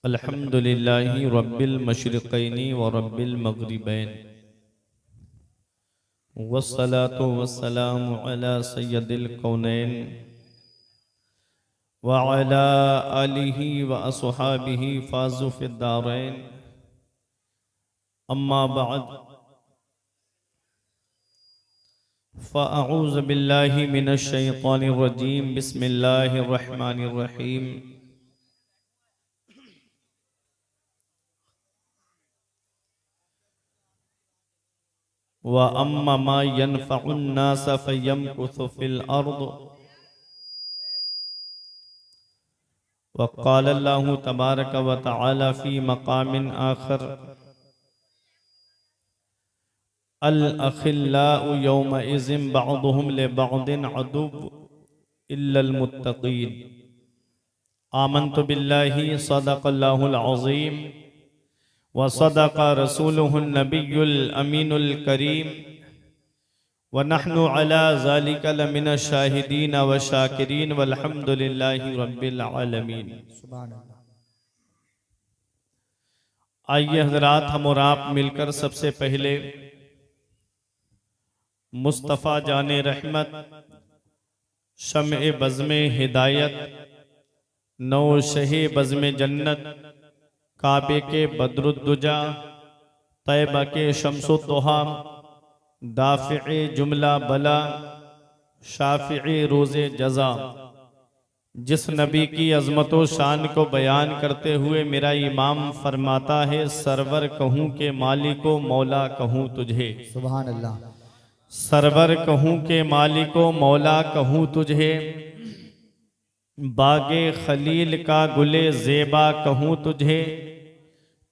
अल्हम्दुलिल्लाहि रब्बिल मशरिक़ैनि व रब्बिल मग़रिबैन वस्सलातु वस्सलामु अला सय्यदिल कौनैन व अला आलिहि व अस्हाबिहि फ़ाज़ू फ़िद्दारैन। अम्मा बअद फ़अऊज़ु बिल्लाहि मिनश शैतानिर रजीम। बिस्मिल्लाहिर रहमानिर रहीम। व अम्मा मा यनफ़उन नास फ़यमकुसु फ़िल अर्द। व क़ाल अल्लाहु तबारक व तआला फ़ी मक़ामिन आख़र अल अख़िल्लाउ यौमइज़िन बअदुहुम लिबअदिन अदुव्व इल्लल मुत्तक़ीन। आमन्तु बिल्लाहि सदक़ल्लाहुल अज़ीम व सदक़ रसूलुहुन नबियुल अमीनुल करीम व नहनु अला ज़ालिका लमिनश शाहिदीन व शाकिरीन वल्हम्दुलिल्लाहि रब्बिल आलमीन। आइए हज़रात, हम और आप मिलकर सबसे पहले मुस्तफ़ा जाने रहमत, शम्ए बज़्मे हिदायत, नौ शहे बज़्मे जन्नत, काबे के बद्रुद्दुजा, तैबा के शम्सुद्दुहा, दाफ़िए जुमला बला, शाफ़िए रोज़े जज़ा, जिस नबी की अज़मत व शान को बयान करते हुए मेरा इमाम फरमाता है, सरवर कहूँ के मालिको मौला कहूँ तुझे। सुभान अल्लाह। सरवर कहूँ के मालिको मौला कहूँ तुझे, बागे खलील का गुले ज़ेबा कहूँ तुझे।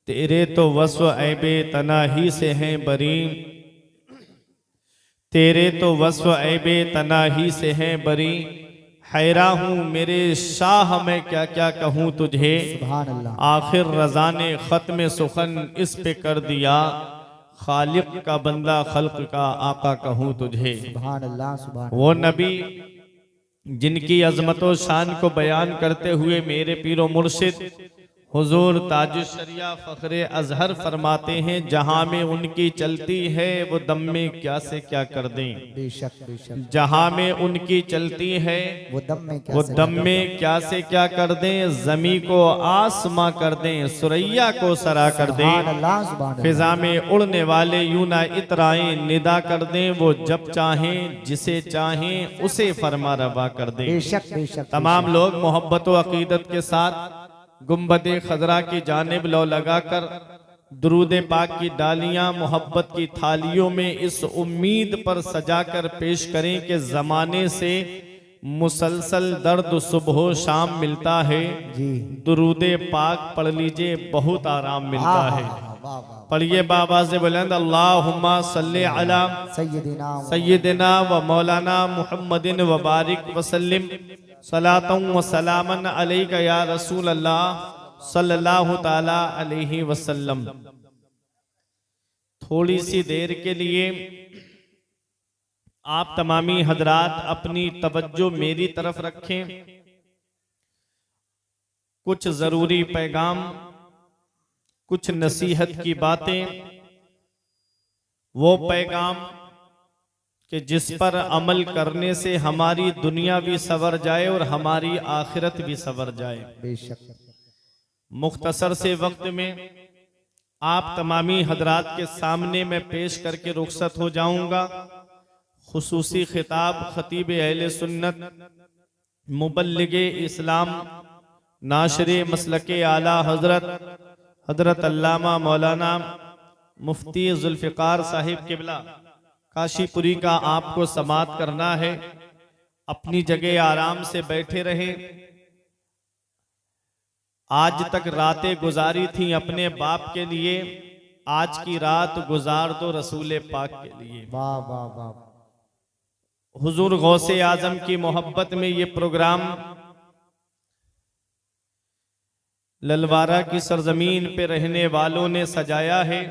तेरे तो वस्फ़ ऐबे तनाही से हैं बरी, तेरे तो वस्फ़ ऐबे तनाही से हैं बरी। हैरा हूँ मेरे शाह मैं क्या क्या कहूँ तुझे। सुभान अल्लाह। आखिर रज़ा ने ख़त्म सुखन इस पे कर दिया, खालिक का बंदा खल्क का आका कहूँ तुझे। सुभान अल्लाह। सुभान वो नबी जिनकी अज़मत व शान को बयान करते हुए मेरे पीरो मुर्शिद हुजूर ताजुश शरिया फ़ख्रे अज़हर फरमाते हैं, जहाँ में उनकी चलती है वो दम में क्या से क्या कर दें। बेशक बेशक। जहाँ में उनकी चलती है वो दम में क्या वो से दम में क्या से क्या कर दें। ज़मी को आसमां कर दें, सुरैया को सरा कर सुभान दें। अल्लाह। सुभान अल्लाह। फिजा में उड़ने वाले यूं ना इतराएं, निदा कर दें वो जब चाहें, जिसे चाहें उसे फरमा रवा कर दें। बेशक बेशक। तमाम लोग मोहब्बत व अकीदत के साथ गुम्बदे खजरा की जानिब लो लगाकर दुरूद पाक की डालियां मोहब्बत की थालियों में इस उम्मीद पर सजाकर पेश करें कि ज़माने से मुसलसल दर्द सुबह शाम मिलता है। जी। दुरूद पाक पढ़ लीजिए, बहुत आराम मिलता है। वाह वाह। पढ़िए बाबा से बुलंद, अल्लाहुम्मा सल्ली अला सय्यिदिना व मौलाना मुहम्मदिन व बारिक वसल्लिम सलातन व सलामन अलैका या रसूल अल्लाह सल्लल्लाहु ताला अलैहि वसल्लम। थोड़ी सी देर के लिए आप तमामी हजरात अपनी तवज्जो मेरी तरफ रखें। कुछ जरूरी पैगाम, कुछ नसीहत की बातें, वो पैगाम कि जिस पर अमल करने से हमारी दुनिया भी सवर जाए और हमारी आखिरत भी सवर जाए। बेशक। मुख्तसर से वक्त में आप तमामी हजरात के सामने मैं पेश करके रुखसत हो जाऊंगा। खुसूसी खिताब खतीब अहले सुन्नत, मुबल्लिगे इस्लाम, नाशरे मसलके आला हजरत अल्लामा मौलाना मुफ्ती जुल्फ़िकार साहिब किबला काशीपुरी का आपको समात करना है। अपनी जगह आराम से बैठे रहें। आज तक रातें गुजारी थी अपने बाप के लिए, आज की रात गुजार दो रसूल पाक के लिए। वाह वाह वाह। हुजूर गौसे आजम की मोहब्बत में ये प्रोग्राम ललवारा की सरजमीन पे रहने वालों ने सजाया है।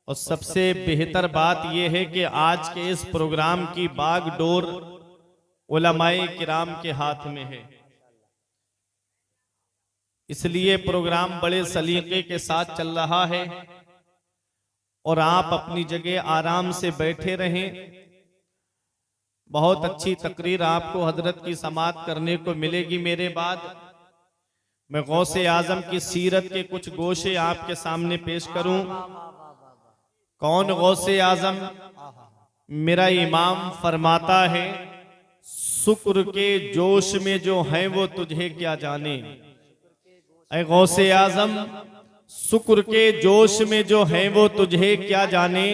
और सबसे बेहतर बात यह है कि आज के इस प्रोग्राम की बागडोर उलमाए किराम के हाथ में है। इसलिए प्रोग्राम बड़े सलीके के साथ चल रहा है और आप अपनी जगह आराम से बैठे रहें। बहुत अच्छी तकरीर आपको हजरत की समाअत करने को मिलेगी। मेरे बाद मैं गौसे आजम की सीरत के कुछ गोशे आपके सामने पेश करूं। कौन गौसे आजम? मेरा इमाम फरमाता है, शुक्र के जोश में जो है वो तुझे क्या जाने। ऐ गौसे आजम, शुक्र के जोश में जो है वो तुझे क्या जाने।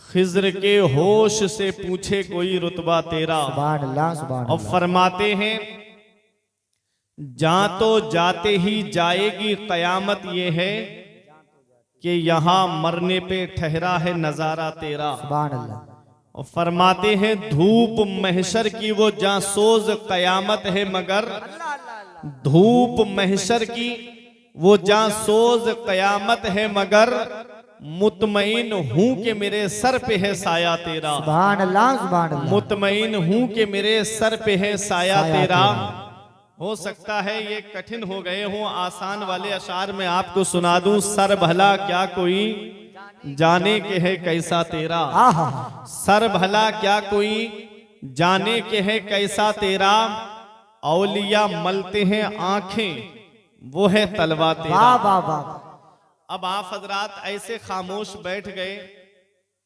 खिज्र के होश से पूछे कोई रुतबा तेरा। सुभान अल्लाह, सुभान और अल्लाह। फरमाते हैं, जा तो जाते ही जाएगी कयामत, ये है कि यहां मरने पे ठहरा है नजारा तेरा। सुभान अल्लाह। और फरमाते हैं, धूप महशर की वो जांसोज कयामत है, मगर धूप महशर की वो जांसोज कयामत है, मगर मुतमईन हूं कि मेरे सर पे है साया तेरा। सुभान अल्लाह, सुभान अल्लाह। मुतमईन हूं कि मेरे सर पे है साया तेरा। हो सकता है ये कठिन हो गए हों, आसान वाले अशार में आपको सुना दूं। सर भला क्या कोई जाने के है कैसा तेरा। आहा। सर भला क्या कोई जाने के है कैसा तेरा। औलिया मलते हैं आंखें, वो है तलवा तेरा। वाह वाह वाह। अब आप हजरात ऐसे खामोश बैठ गए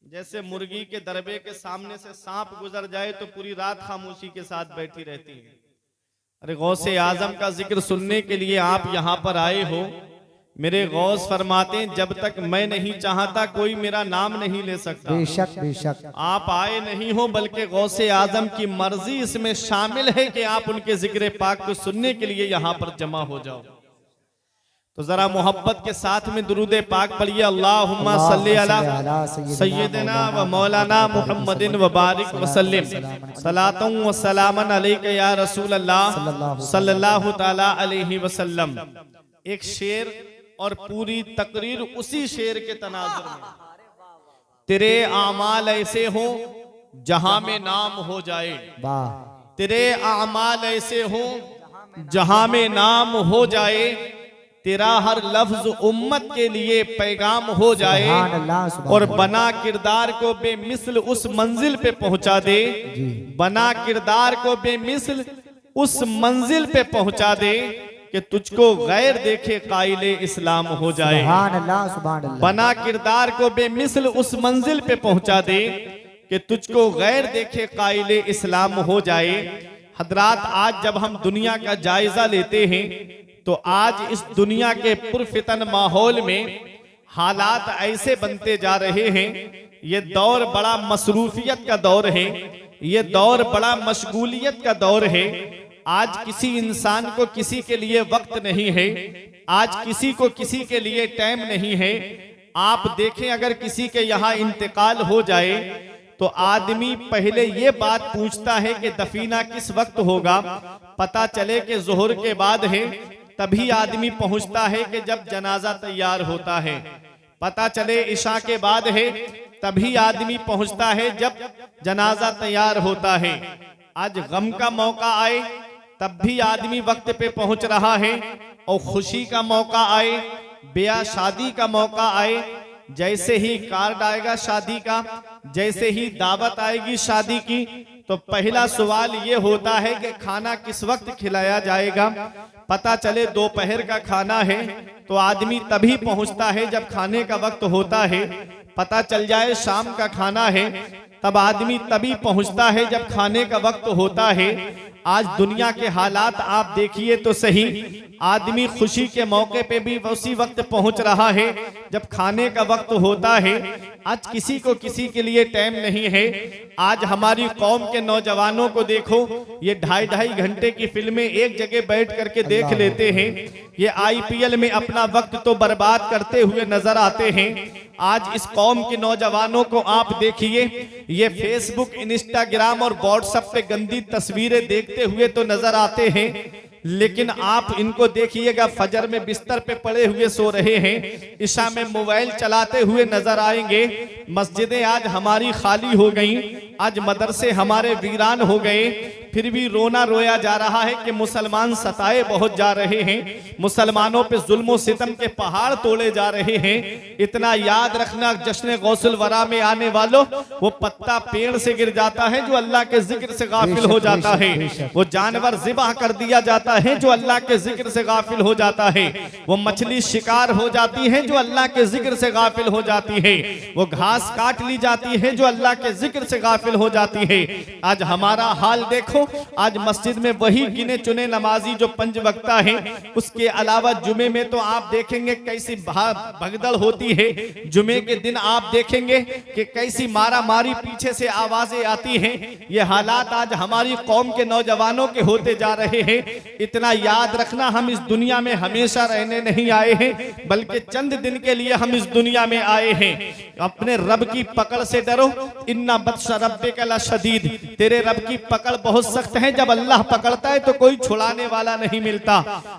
जैसे मुर्गी के दरबे के सामने से सांप गुजर जाए तो पूरी रात खामोशी के साथ बैठी रहती है। अरे गौसे आजम का जिक्र सुनने के लिए आप यहाँ पर आए हो। मेरे गौस फरमाते हैं, जब तक मैं नहीं चाहता कोई मेरा नाम नहीं ले सकता। बेशक बेशक। आप आए नहीं हो, बल्कि गौसे आजम की मर्जी इसमें शामिल है कि आप उनके जिक्र पाक को सुनने के लिए यहाँ पर जमा हो जाओ। तो जरा मोहब्बत के साथ में दुरूद पाक पढ़िए। अल्लाहुम्मा सल्ली अला सय्यदना व मौलाना मुहम्मदिन व बारिक व सल्लिम सलातन व सलामन अलैका या रसूल अल्लाह सल्लल्लाहु तआला अलैहि वसल्लम। एक शेर और पूरी तकरीर उसी शेर के तनाजुर में। तेरे आमाल ऐसे हो जहां में नाम हो जाए। वाह। तेरे आमाल ऐसे हो जहां में नाम हो जाए। तेरा हर लफ्ज उम्मत के लिए पैगाम हो जाए। सुभान अल्लाह, सुभान और अल्लाह। बना किरदार को बेमिसल उस मंजिल पे पहुंचा दे। जी। बना किरदार को बेमिसल उस मंजिल पे पहुंचा दे कि तुझको गैर देखे काइले इस्लाम हो जाए। सुभान अल्लाह, सुभान अल्लाह। बना किरदार को बेमिसल उस मंजिल पे पहुंचा दे कि तुझको गैर देखे काइले इस्लाम हो जाए। हजरात, आज जब हम दुनिया का जायजा लेते हैं तो आज इस दुनिया के पुरफितन माहौल में हालात ऐसे बनते जा रहे हैं। ये दौर बड़ा मसरूफियत का दौर है, ये दौर बड़ा मशगूलियत का दौर है। आज किसी इंसान को किसी के लिए वक्त नहीं है, आज किसी को किसी के लिए टाइम नहीं है। आप देखें, अगर किसी के यहाँ इंतकाल हो जाए तो आदमी पहले ये बात पूछता है कि दफीना किस वक्त होगा। पता चले कि जोहर के बाद है, तभी आदमी पहुंचता है कि जब जनाजा तैयार होता है। पता चले इशा के बाद है, तभी आदमी पहुंचता है जब जनाजा तैयार होता है। आज गम का मौका आए तब भी आदमी वक्त पे पहुंच रहा है, और खुशी का मौका आए, ब्याह शादी का मौका आए, जैसे ही कार्ड आएगा शादी का, जैसे ही दावत आएगी शादी की, तो पहला सवाल ये होता है कि खाना किस वक्त खिलाया जाएगा। पता चले दोपहर का खाना है तो आदमी तभी पहुंचता है जब खाने का वक्त होता है। पता चल जाए शाम का खाना है, तब आदमी तभी पहुंचता है जब खाने का वक्त होता है। आज दुनिया के हालात आप देखिए तो सही, आदमी खुशी के मौके पे भी उसी वक्त पहुंच रहा है जब खाने का वक्त होता है। आज किसी को किसी के लिए टाइम नहीं है। आज हमारी कौम के नौजवानों को देखो, ये 2.5 घंटे की फिल्में एक जगह बैठ करके देख लेते हैं। ये आईपीएल में अपना वक्त तो बर्बाद करते हुए नजर आते हैं। आज इस कौम के नौजवानों को आप देखिए, ये फेसबुक, इंस्टाग्राम और व्हाट्सएप पे गंदी तस्वीरें देखते हुए तो नजर आते हैं, लेकिन आप इनको देखिएगा फजर में बिस्तर पे पड़े हुए सो रहे हैं, इशा में मोबाइल चलाते हुए नजर आएंगे। मस्जिदें आज हमारी खाली हो गई, आज मदरसे हमारे वीरान हो गए, फिर भी रोना रोया जा रहा है कि मुसलमान सताए बहुत जा रहे हैं, मुसलमानों पे जुल्म सितम के पहाड़ तोड़े जा रहे हैं। इतना याद रखना, जश्न गौसुल वरा में आने वालों, वो पत्ता पेड़ से गिर जाता है जो अल्लाह के जिक्र से गाफिल हो जाता है, वो जानवर ज़िबह कर दिया जाता है जो अल्लाह के जिक्र से गाफिल हो जाता है, वो मछली शिकार हो जाती है जो अल्लाह के जिक्र से गाफिल हो जाती है, वो घास काट ली जाती है जो अल्लाह के जिक्र से गाफिल हो जाती है। आज हमारा हाल देखो, आज मस्जिद में वही गिने चुने नमाजी जो 5 वक्ता है, उसके अलावा जुमे में तो आप देखेंगे कैसी भगदड़ होती है। जुमे के दिन आप देखेंगे कि कैसी मारा मारी पीछे से आवाजें आती हैं। ये हालात आज हमारी कौम के नौजवानों के होते जा रहे हैं। इतना याद रखना, हम इस दुनिया में हमेशा रहने नहीं आए हैं, बल्कि चंद दिन के लिए हम इस दुनिया में आए हैं। अपने रब की पकड़ से डरो, इन्ना बत्श रब्बिका लशदीद, तेरे रब की पकड़ बहुत सख्त है। जब अल्लाह पकड़ता है तो कोई छुड़ाने वाला नहीं मिलता।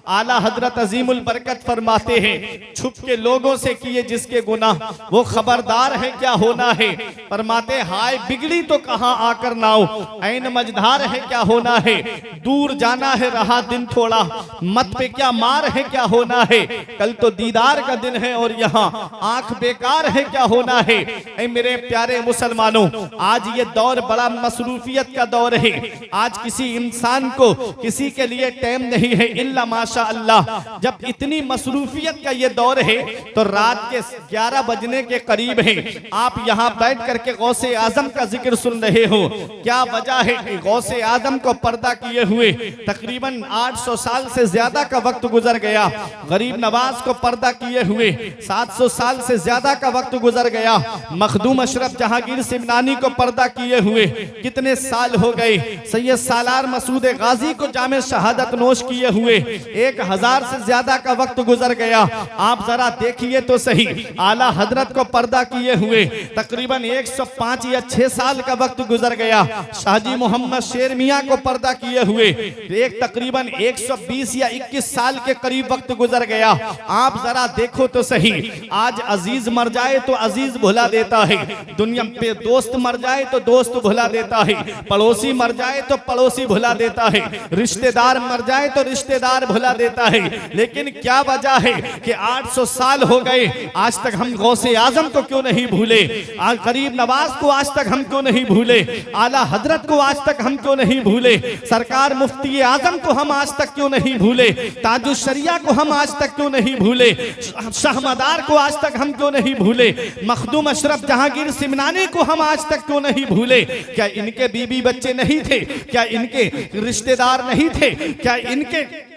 आला हजरत अजीमुल बरकत फरमाते हैं, छुप के लोगों से किए जिसके गुनाह, वो खबरदार है क्या होना है। फरमाते हाय बिगड़ी तो कहां आकर नाओ, ऐन मझधार है क्या होना है। दूर जाना है रहा दिन थोड़ा, मत पे क्या मार है क्या होना है। कल तो दीदार का दिन है और यहाँ आंख बेकार है क्या होना है। ऐ मेरे प्यारे मुसलमानों, आज ये दौर बड़ा मसरूफियत का दौर है। आज किसी इंसान को किसी के लिए टाइम नहीं है इल्ला माशा अल्लाह। जब इतनी मसरूफियत का ये दौर है तो रात के 11 बजने के करीब है, आप यहाँ बैठ करके गौसे आजम का जिक्र सुन रहे हो। क्या वजह है कि गौसे आजम को पर्दा किए हुए तकरीबन 800 साल से ज्यादा का वक्त गुजर गया। गरीब नवाज को पर्दा किए हुए 700 साल से ज्यादा का वक्त गुजर गया। मखदूम अशरफ जहांगीर सिमनानी को पर्दा किए हुए कितने साल हो गए। सैयद सालार मसूद गाजी को जामे शहादत नोश किए हुए 1000 से ज्यादा का वक्त गुजर गया। आप जरा देखिए तो सही, आला हजरत को पर्दा किए हुए तकरीबन 105 या 6 साल का वक्त गुजर गया। शाहजी मोहम्मद शेर मियां को पर्दा किए हुए एक तकरीबन 120 या 21 साल के करीब वक्त गुजर गया। आप जरा देखो तो सही, आज अजीज मर जाए तो अजीज भुला देता है, दुनिया पे दोस्त मर जाए तो दोस्त भुला देता है, पड़ोसी मर जाए तो पड़ोसी भुला देता है, रिश्तेदार मर जाए तो रिश्तेदार भुला देता है। लेकिन क्या वजह है कि 800 साल हो गए, आज तक हम गौसे आजम को क्यों नहीं भूले, आज गरीब नवाज को आज तक हम क्यों नहीं भूले, आला हजरत को आज तक हम क्यों नहीं भूले, सरकार मुफ्ती आजम को हम आज तक क्यों नहीं भूले, ताजुल शरिया को हम आज तक क्यों नहीं भूले, शाहमदार को आज तक हम क्यों नहीं भूले, मखदूम अशरफ जहांगीर सिमनानी को हम आज तक क्यों नहीं भूले। क्या इनके बीबी बच्चे नहीं थे, क्या इनके रिश्तेदार नहीं थे, क्या इनके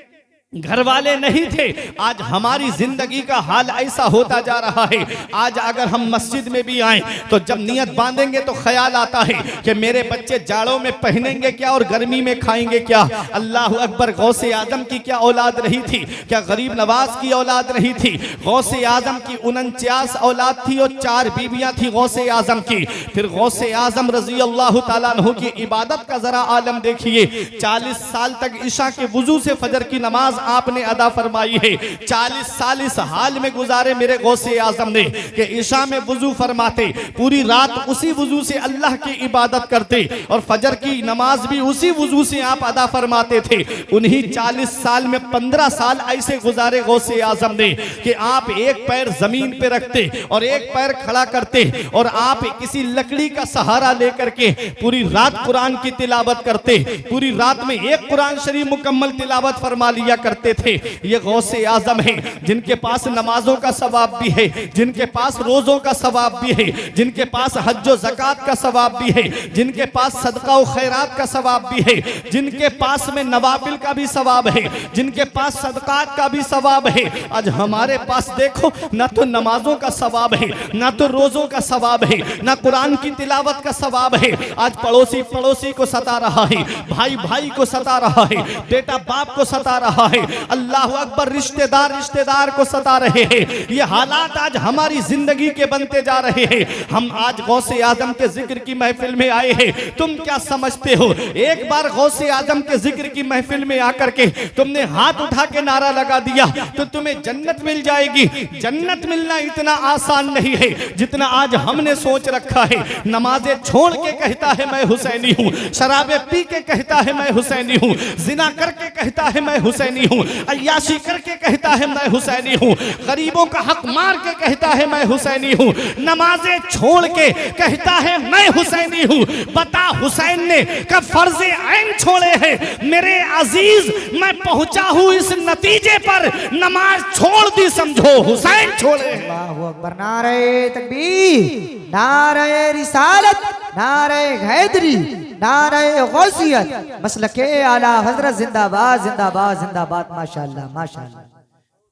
घर वाले नहीं थे। आज हमारी जिंदगी का हाल ऐसा होता जा रहा है। आज अगर हम मस्जिद में भी आए तो जब नियत बांधेंगे तो ख्याल आता है कि मेरे बच्चे जाड़ों में पहनेंगे क्या और गर्मी में खाएंगे क्या। अल्लाह अकबर, गौसे आजम की क्या औलाद रही थी, क्या गरीब नवाज की औलाद रही थी। गौसे आजम की 49 औलाद थी और 4 बीबियां थी गौसे आजम की। फिर गौसे आजम रजी अल्लाह तआला अन्हु की इबादत का जरा आलम देखिए। 40 साल तक ईशा के वुजू से फजर की नमाज आपने अदा फरमाई है। 40 साल इस हाल में गुजारे मेरे गौसे आजम ने कि ईशा में वुजू फरमाते, पूरी रात उसी वुजू से अल्लाह की इबादत करते और फजर की नमाज भी उसी वुजू से आप अदा फरमाते थे। उन्हीं 40 साल में 15 साल ऐसे गुजारे गौसे आजम ने कि आप एक पैर जमीन पे रखते और एक पैर खड़ा करते और आप किसी लकड़ी का सहारा लेकर के पूरी रात कुरान की तिलावत करते। पूरी रात में एक कुरान शरीफ मुकम्मल तिलावत फरमा लिया करते थे। ये गौसे आजम है जिनके पास नमाजों का सवाब भी है, जिनके पास रोजों का सवाब भी है, जिनके पास हज्जो ज़कात का सवाब भी है, जिनके पास सदका और खैरात का सवाब भी है, जिनके पास में नवाफिल का भी सवाब है, जिनके पास सदकात का भी सवाब है। आज हमारे पास देखो, ना तो नमाजों का सवाब है, ना तो रोजों का सवाब है, ना कुरान की तिलावत का सवाब है। आज पड़ोसी पड़ोसी को सता रहा है, भाई भाई को सता रहा है, बेटा बाप को सता रहा है, है। अल्लाह अकबर, रिश्तेदार रिश्तेदार को सता रहे हैं। ये हालात आज हमारी जिंदगी के बनते जा रहे हैं। हम आज गौसे आजम के जिक्र की महफिल में आए हैं। तुम क्या समझते हो, एक बार गौसे आजम के जिक्र की महफिल में आकर के तुमने हाथ उठा के नारा लगा दिया तो तुम्हें जन्नत मिल जाएगी। जन्नत मिलना इतना आसान नहीं है जितना आज हमने सोच रखा है। नमाजें छोड़ के कहता है मैं हुसैनी हूँ, शराबे पी के कहता है मैं हुसैनी हूँ, जिना करके कहता है मैं हुसैनी हूँ, अय्याशी करके कहता है मैं हुसैनी हूँ, गरीबों का हक मार के कहता है मैं हुसैनी हूँ, नमाजें छोड़ के कहता है मैं हुसैनी हूँ। बता हुसैन ने कब फर्जे ऐन छोड़े हैं? मेरे अजीज, मैं पहुंचा हूँ इस नतीजे पर, नमाज छोड़ दी समझो, हुसैन छोड़े। अल्लाहु अकबर। नारे तकबीर, नारे रिसालत, नारे हैदरी, नारे गौसियत, मसलके आला हजरत जिंदाबाद जिंदाबाद जिंदाबाद। माशाअल्लाह माशाअल्लाह।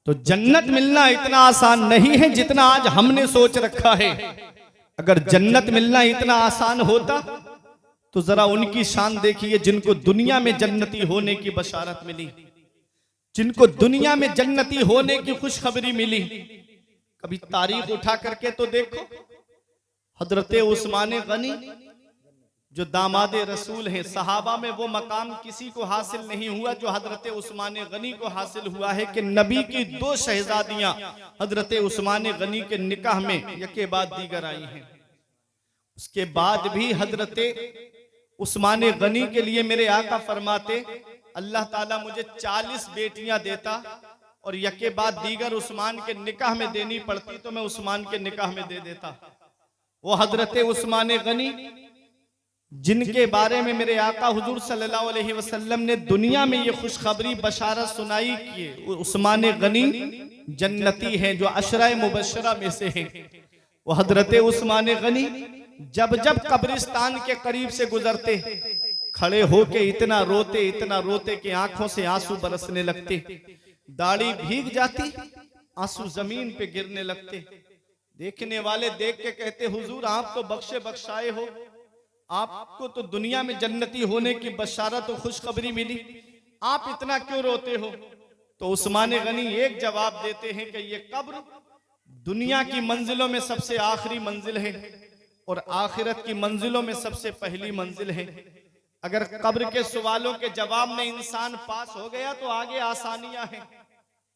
तो जन्नत मिलना इतना आसान नहीं है जितना आज हमने सोच रखा है। अगर जन्नत मिलना इतना आसान होता तो जरा उनकी शान देखिए जिनको दुनिया में जन्नती होने की बशारत मिली, जिनको दुनिया में जन्नती होने की खुशखबरी मिली। कभी तारीख उठा करके तो देखो, हजरत उस्मान गनी जो दामादे रसूल हैं, सहाबा में वो मकाम किसी को हासिल नहीं हुआ जो हजरत उस्मान गनी को हासिल हुआ है कि नबी की 2 शहजादियां हजरत उस्मान गनी के निकाह में यके बाद दीगर आई हैं। उसके बाद भी हजरत उस्मान गनी के लिए मेरे आका फरमाते, अल्लाह ताला मुझे 40 बेटियां देता और यके बाद दीगर उस्मान के निकाह में देनी पड़ती तो मैं उस्मान के निकाह में दे देता। वो हजरत उस्मान गनी जिनके बारे में मेरे आका हुजूर सल्लल्लाहु अलैहि वसल्लम ने दुनिया में ये खुशखबरी बशारत सुनाई कि उस्मान गनी जन्नती है, जो अशरा मुबशरा में से हैं। वो हजरत उस्मान गनी जब जब कब्रिस्तान के करीब से गुजरते, खड़े होके इतना रोते कि आंखों से आंसू बरसने लगते, दाढ़ी भीग जाती, आंसू जमीन पे गिरने लगते। देखने वाले देख के कहते, हुजूर आप तो बख्शे बख्शाए हो, आपको तो दुनिया में जन्नती होने की बशारत और खुशखबरी मिली, आप इतना क्यों रोते हो? तो उस्मान गनी एक जवाब देते हैं कि ये कब्र दुनिया की मंजिलों में सबसे आखिरी मंजिल है और आखिरत की मंजिलों में सबसे पहली मंजिल है। अगर कब्र के सवालों के जवाब में इंसान पास हो गया तो आगे आसानियां हैं,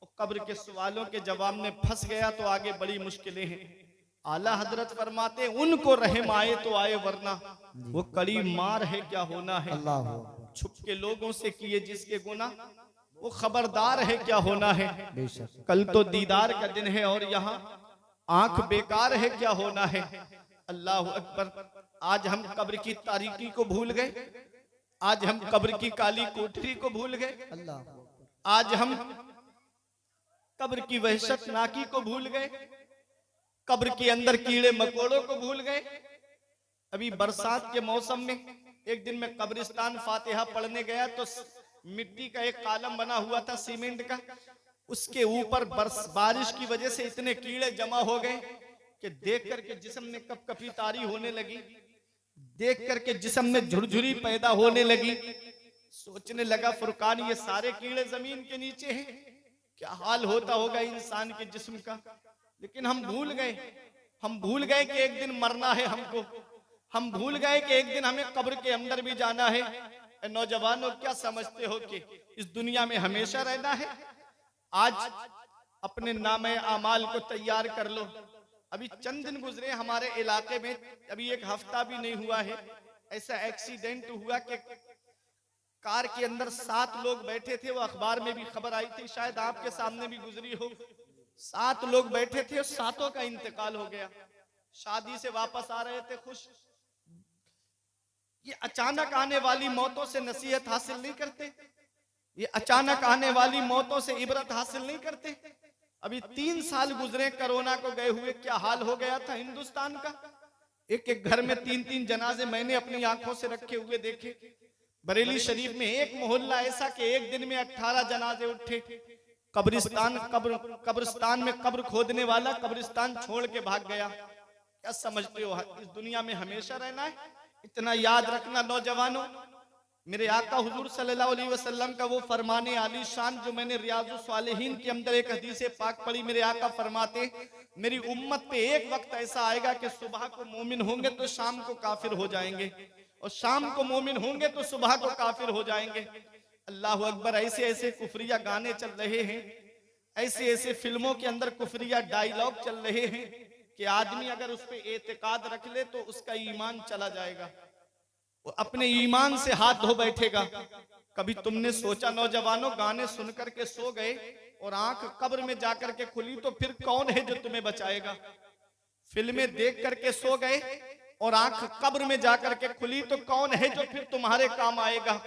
और कब्र के सवालों के जवाब में फंस गया तो आगे बड़ी मुश्किलें हैं। आला हजरत फरमाते, उनको रहम आए तो आए वरना वो कड़ी मार है क्या होना है। छुप के लोगों से किए जिसके गुनाह वो खबरदार है क्या होना है। कल तो दीदार का दिन है और यहाँ आंख बेकार है क्या होना है। अल्लाह अकबर। आज हम कब्र की तारीकी को भूल गए, आज हम कब्र की काली कोठरी को भूल गए, आज हम कब्र की वहशतनाकी को भूल गए, कब्र के अंदर कीड़े मकोड़ों को भूल गए। अभी बरसात के मौसम में एक दिन मैं कब्रिस्तान फातिहा पढ़ने गया तो मिट्टी का एक कॉलम बना हुआ था सीमेंट का, उसके ऊपर बारिश की वजह से इतने कीड़े जमा हो गए कि देख करके जिस्म में कपकपी तारी होने लगी, देख करके जिस्म में झुरझुरी पैदा होने लगी। सोचने लगा फुरकान ये सारे कीड़े जमीन के नीचे हैं, क्या हाल होता होगा इंसान के जिस्म का। लेकिन हम भूल गए कि एक दिन मरना है हमको, हम भूल गए कि एक दिन हमें कब्र के अंदर भी जाना है। नौजवानों क्या समझते हो कि इस दुनिया में हमेशा रहना है? आज अपने नामे आमाल को तैयार कर लो। अभी चंद दिन गुजरे हमारे इलाके में, अभी एक हफ्ता भी नहीं हुआ है, ऐसा एक्सीडेंट हुआ कि कार के अंदर 7 लोग बैठे थे। वो अखबार में भी खबर आई थी, शायद आपके सामने भी गुजरी हो। 7 लोग बैठे थे और 7 का इंतकाल हो गया। शादी से वापस आ रहे थे खुश। ये अचानक आने वाली मौतों से नसीहत हासिल नहीं करते, ये अचानक आने वाली मौतों से इबरत हासिल नहीं करते। अभी 3 साल गुजरे कोरोना को गए हुए, क्या हाल हो गया था हिंदुस्तान का। एक एक घर में 3-3 जनाजे मैंने अपनी आंखों से रखे हुए देखे। बरेली शरीफ में एक मोहल्ला ऐसा कि एक दिन में 18 जनाजे उठे। कब्रिस्तान में कब्र खोदने वाला कब्रिस्तान छोड़ के भाग गया। क्या समझते हो, इस दुनिया में हमेशा रहना है? इतना याद रखना नौजवानों, मेरे आका हुजूर सल्लल्लाहु अलैहि वसल्लम का वो फरमाने आली शान जो मैंने रियाजुस सालिहीन के अंदर एक हदीस पाक पढ़ी। मेरे आका फरमाते, मेरी उम्मत पे एक वक्त ऐसा आएगा कि सुबह को मोमिन होंगे तो शाम को काफिर हो जाएंगे, और शाम को मोमिन होंगे तो सुबह को काफिर हो जाएंगे। अल्लाह अकबर। ऐसे ऐसे कुफरिया गाने चल रहे हैं, ऐसे ऐसे फिल्मों के अंदर कुफरिया डायलॉग चल रहे हैं कि आदमी अगर उस पर एतकाद रख ले तो उसका ईमान चला जाएगा, वो अपने ईमान से हाथ धो बैठेगा। कभी तुमने सोचा नौजवानों, गाने सुनकर के सो गए और आंख कब्र में जाकर के खुली तो फिर कौन है जो तुम्हें बचाएगा? फिल्में देख करके सो गए और आंख कब्र में जाकर के खुली तो कौन है जो फिर तुम्हारे काम आएगा?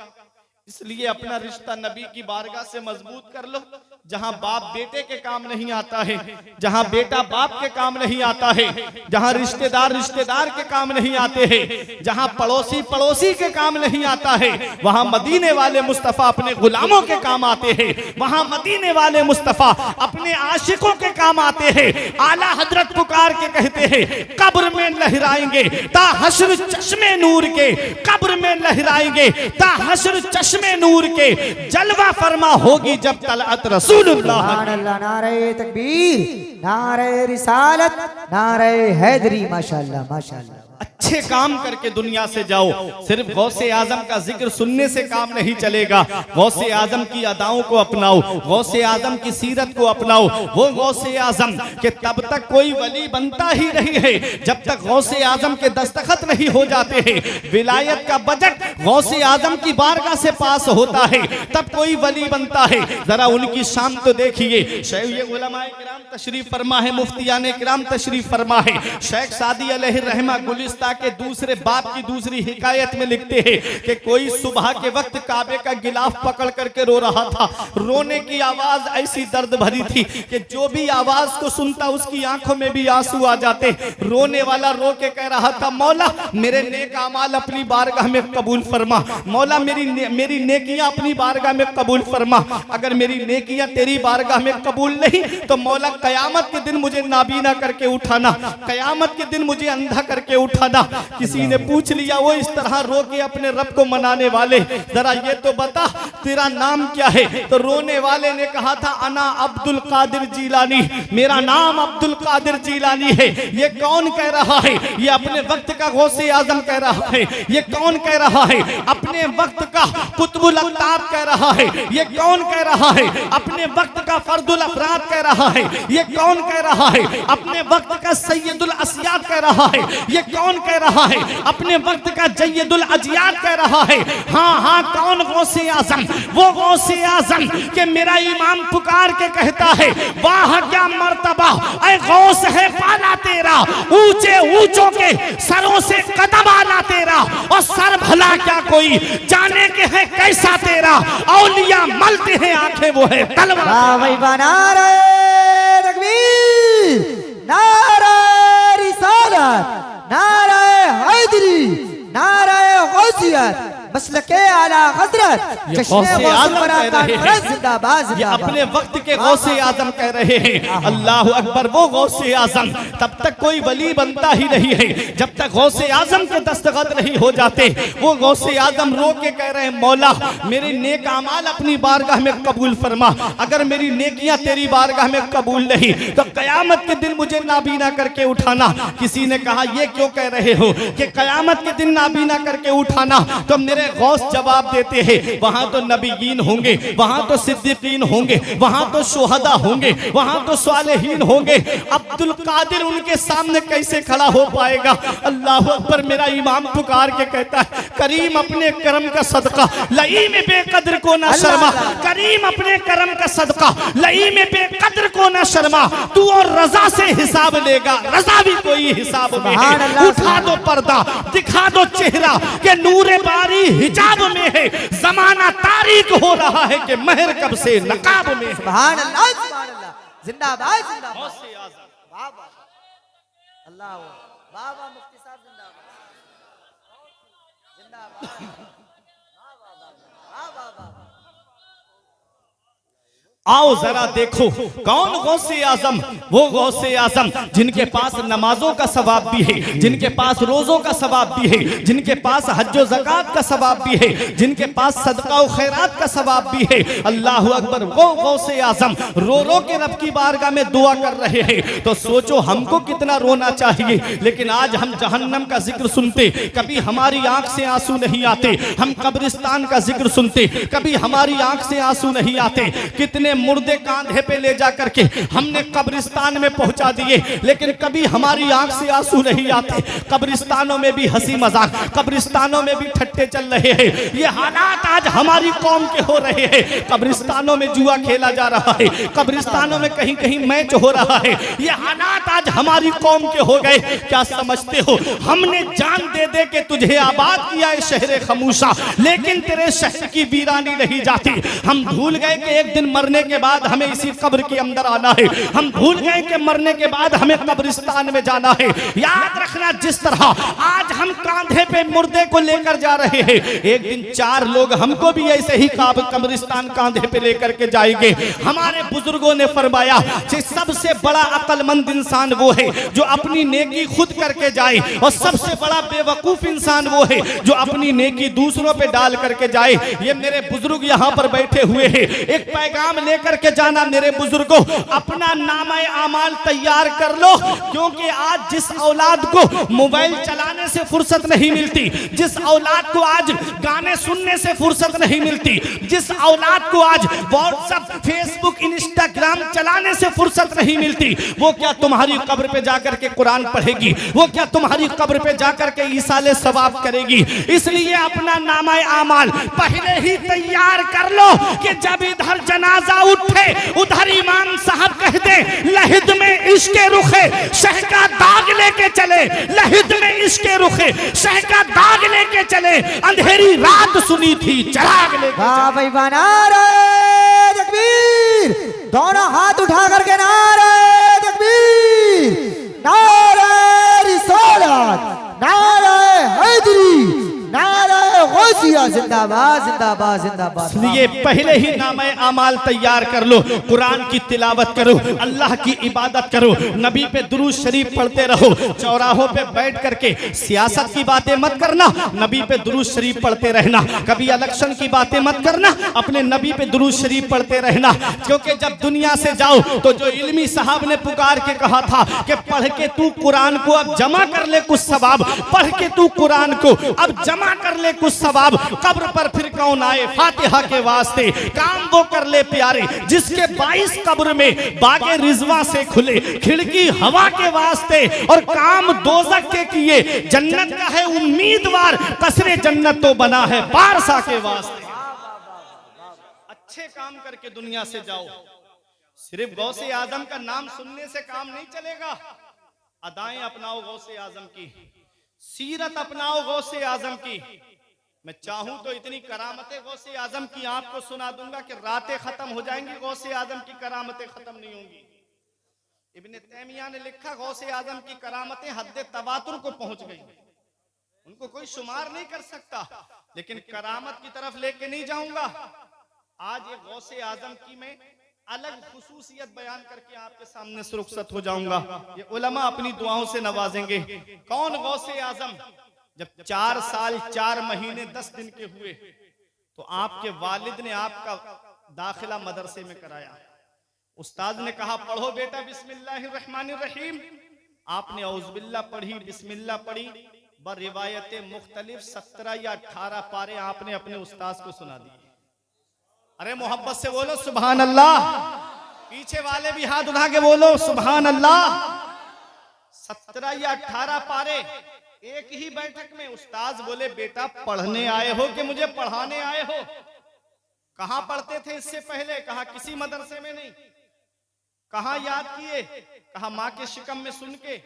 इसलिए अपना रिश्ता नबी की बारगाह से मजबूत कर लो। जहां बाप बेटे के काम नहीं आता है, जहां बेटा बाप के काम नहीं आता है, जहां रिश्तेदार रिश्तेदार के काम नहीं आते हैं, जहां पड़ोसी पड़ोसी के काम नहीं आता है, वहां मदीने वाले मुस्तफा अपने गुलामों के काम आते हैं, वहां मदीने वाले मुस्तफा अपने आशिकों के काम आते हैं। आला हजरत पुकार के कहते हैं, कब्र में लहराएंगे ता हश्र चश्मे नूर के, कब्र में लहराएंगे ता हश्र चश्मे नूर के, जलवा फरमा होगी जब तलअत रसूलुल्लाह। नारे तकबीर, नारे रिसालत, नारे हैदरी। माशाअल्लाह माशाअल्लाह। अच्छे काम करके दुनिया से जाओ। सिर्फ गौसे आजम का जिक्र सुनने से काम नहीं चलेगा। गौसे आजम की अदाओं को अपनाओ, गौसे आजम की सीरत को अपनाओ। वो गौसे आजम के तब तक कोई वली बनता ही नहीं है जब तक गौसे आजम के दस्तखत नहीं हो जाते हैं। विलायत का बजट गौसे आजम की बारगाह से पास होता है तब कोई वली बनता है। जरा उनकी शान तो देखिए। शेख उलमाए किराम तशरीफ फरमा है, मुफ्तियाने किराम तशरीफ फरमा है। शेख सादी अलैहि रहमा गुलिस्ता के दूसरे बाप की दूसरी हिकायत में लिखते हैं कि कोई सुबह के वक्त काबे का गिलाफ पकड़ करके रो रहा था। रोने की आवाज ऐसी दर्द भरी थी कि जो भी आवाज को सुनता उसकी आंखों में भी आंसू आ जाते। रोने वाला रो के कह रहा था, मौला मेरे नेक अमाल अपनी बारगाह में कबूल फरमा, मौला मेरी नेकियां अपनी बारगाह में कबूल फरमा। अगर मेरी नेकियां तेरी बारगाह में कबूल नहीं तो मौला कयामत के दिन मुझे नाबीना करके उठाना, कयामत के दिन मुझे अंधा करके उठाना। किसी ने पूछ लिया, वो इस तरह रो के अपने रब को मनाने वाले, जरा ये तो बता तेरा नाम क्या है? तो रोने वाले ने कहा था, अना अब्दुल कादिर जीलानी, मेरा नाम अब्दुल कादिर जीलानी है। ये कौन कह रहा है? ये अपने वक्त का गौसे आजम कह रहा है। ये कौन कह रहा है? अपने वक्त का कुतुबुल अफ्ताब कह रहा है। ये कौन कह रहा है? अपने वक्त का फर्दुल अफराद कह रहा है। ये कौन कह रहा है? अपने वक्त का सैयदुल अस्याद कह रहा है। ये कौन कह रहा है? अपने वक्त का जय्यदुल अजियाद कह रहा है। हाँ हाँ, कौन गौसे आजम? वो गौसे आजम के मेरा इमाम पुकार के कहता है, वाह क्या मर्तबा ऐ गौस है पाला तेरा, ऊंचे ऊंचों के सरों से कदम आला तेरा, और सर भला क्या कोई जाने के है कैसा तेरा, औलिया मलते हैं आंखें वो है तलवार। नारे तकबीर, नारे रिसालत, नारे हैदरी, नारे गौसियत, मसलके आला हजरत, गौसे आजम कह रहे हैं। जिंदाबाद ये अपने वक्त के गौसे आजम कह रहे हैं। अल्लाह अकबर। वो गौसे आजम तब तक कोई वली बनता ही नहीं है जब तक गौसे आजम के दस्तखत नहीं हो जाते। वो गौसे आजम रो के कह रहे हैं, मौला मेरे नेक अमाल अपनी बारगाह में कबूल फरमा। अगर मेरी नेकियां तेरी बारगाह में कबूल नहीं तो कयामत के दिन मुझे नाबीना करके उठाना। किसी ने कहा, ये क्यों कह रहे हो कि कयामत के दिन नाबीना करके उठाना? तो मेरे गौस जवाब देते हैं, वहां तो नबीयीन होंगे, वहां तो सिद्दीकीन होंगे, वहां तो शुहदा होंगे, वहां तो सालेहीन होंगे। अब्दुल कादिर उनके सामने कैसे खड़ा हो पाएगा? अल्लाह अकबर। मेरा इमाम पुकार के कहता है, करीम अपने करम का सदका लई में बेकदर को ना शर्मा, करीम अपने करम का सदका लई में बेकदर को ना शर्मा। तू और रजा से हिसाब लेगा, रजा भी कोई हिसाब में है। उठा दो पर्दा, दिखा दो चेहरा के नूरे बारी हिजाब में है। जमाना तारीक हो रहा है कि महर कब से नकाब में है। सुभान अल्लाह, सुभान अल्लाह, जिंदाबाद जिंदाबाद। वाह वाह, अल्लाह वाह वाह, मुफ्ती साहब जिंदाबाद जिंदाबाद। वाह वाह वाह वाह वाह। आओ जरा देखो कौन गौसे आजम, वो गौसे आजम जिनके पास नमाजों का सवाब भी है, जिनके पास रोजों का सवाब भी है, जिनके पास हज्जो ज़कात का सवाब भी है, जिनके पास सदका और खैरात का सवाब भी है। अल्लाह अकबर, वो गौसे आजम रो रो के रब की बारगाह में दुआ कर रहे हैं। तो सोचो हमको कितना रोना चाहिए। लेकिन आज हम जहन्नम का जिक्र सुनते, कभी हमारी आंख से आंसू नहीं आते। हम कब्रिस्तान का जिक्र सुनते, कभी हमारी आंख से आंसू नहीं आते। कितने मुर्दे कांधे पे ले जा करके हमने कब्रिस्तान में पहुंचा दिए, लेकिन कभी हमारी आंख से आंसू नहीं आते। कब्रिस्तानों में भी हंसी मजाक, कब्रिस्तानों में भी ठट्टे चल रहे हैं। ये हालात आज हमारी कौम के हो रहे हैं। कब्रिस्तानों में जुआ खेला जा रहा है, कब्रिस्तानों में कहीं कहीं मैच हो रहा है। ये हालात आज हमारी कौम के हो गए। क्या समझते हो, हमने जान दे दे के तुझे आबाद किया है शहर खमूशा, लेकिन तेरे शहर की वीरानी नहीं जाती। हम भूल गए कि एक दिन मरने के बाद हमें इसी कब्र के अंदर आना है। हम भूल गए कि मरने के बाद हमें कब्रिस्तान में जाना है। याद रखना, जिस तरह आज हम कांधे पे मुर्दे को लेकर जा रहे हैं, एक दिन 4 लोग हमको भी ऐसे ही कब्रिस्तान कांधे पे लेकर के जाएंगे। हमारे बुजुर्गों ने फरमाया कि सबसे बड़ा अक्लमंद इंसान वो है जो अपनी नेकी खुद करके जाए, और सबसे बड़ा बेवकूफ इंसान वो है जो अपनी नेकी दूसरों पे डाल करके जाए। ये मेरे बुजुर्ग यहाँ पर बैठे हुए हैं। एक पैगाम लेकर के जाना मेरे बुजुर्गों, अपना नामे आमाल तैयार कर लो, क्योंकि आज जिस औलाद को मोबाइल चलाने से फुर्सत नहीं मिलती, जिस औलाद को आज गाने सुनने से फुर्सत नहीं मिलती, जिस औलाद को आज व्हाट्सएप, फेसबुक, इंस्टाग्राम चलाने से फुर्सत नहीं मिलती, वो क्या तुम्हारी कब्र पे जाकर के कुरान पढ़ेगी? वो क्या तुम्हारी कब्र पे जाकर के ईसाले सवाब करेगी? इसलिए अपना नामे आमाल पहले ही तैयार कर लो कि जब इधर जनाजा उठे उधर इमाम साहब कह दे लहिद में इश्के रुखे शह का दाग लेके चले, लहिद में इश्के रुखे शह का दाग लेके चले, अंधेरी रात सुनी थी चराग लेके वाह भाई वाह, नारे तकबीर, दोनों हाथ उठा करके नारे तकबीर, नारे रिसालत, नारे हैदरी, नारे गौसिया, जिंदाबाद जिंदाबाद जिंदाबाद। इसलिए पहले ही नामे आमाल तैयार कर लो, कुरान की तिलावत करो, अल्लाह की इबादत करो, नबी पे दुरूद शरीफ पढ़ते रहो। चौराहों पे बैठ करके सियासत की बातें मत करना, नबी पे दुरूद शरीफ पढ़ते रहना। कभी इलेक्शन की बातें मत करना, अपने नबी पे दुरूद शरीफ पढ़ते रहना। क्योंकि जब दुनिया से जाओ तो जो इल्मी साहब ने पुकार के कहा था कि पढ़ के तू कुरान को अब जमा कर ले कुछ सवाब, पढ़ के तू कुरान को अब जमा कर ले कुछ सवाब, कब्र पर फिर कौन आए फातिहा के वास्ते, काम वो कर ले प्यारे जिसके 22 कब्र में बागे रिजवा से खुले, खिड़की हवा के वास्ते और काम दोजख के किए, जन्नत का है उम्मीदवार, कसरे जन्नत तो बना है पारसा के वास्ते। अच्छे काम करके दुनिया से जाओ। सिर्फ गौसे आजम का नाम सुनने से काम नहीं चलेगा। अदाएं अपनाओ गौसे आजम की, सीरत अपनाओ गौसे आजम की। मैं चाहूं तो इतनी करामतें गौसे आजम की आपको सुना दूंगा कि रातें खत्म हो जाएंगी, गौसे आजम की करामतें खत्म नहीं होंगी। इब्ने तैमिया ने लिखा गौसे आजम की करामतें हद्दे तवातुर को पहुंच गई, उनको कोई शुमार नहीं कर सकता। लेकिन करामत की तरफ लेके नहीं जाऊंगा। आज ये गौसे आजम की मैं अलग खुसूसियत बयान करके आपके सामने सुरक्षित हो जाऊंगा। ये उलमा अपनी दुआओं से नवाजेंगे। कौन गौसे आजम? जब 4 साल 4 महीने 10 दिन के हुए तो आपके वालिद ने आपका दाखिला मदरसे में कराया। उस्ताद ने कहा पढ़ो बेटा बिस्मिल्लाहिर्रहमानिर्रहीम। आपने औज़ुबिल्लाह पढ़ी, बिस्मिल्लाह पढ़ी, ब रिवायत मुख्तलिफ 17 या 18 पारे आपने अपने उस्ताद को सुना दिए। अरे मोहब्बत से बोलो सुभान अल्लाह। पीछे वाले भी हाथ उठा के बोलो सुभान अल्लाह। 17 या 18 पारे एक ही बैठक में। उस्ताद बोले बेटा पढ़ने आए हो कि मुझे पढ़ाने आए हो? कहां पढ़ते थे इससे पहले? कहा किसी मदरसे में नहीं। कहां याद किए? कहा माँ के शिकम में सुन के।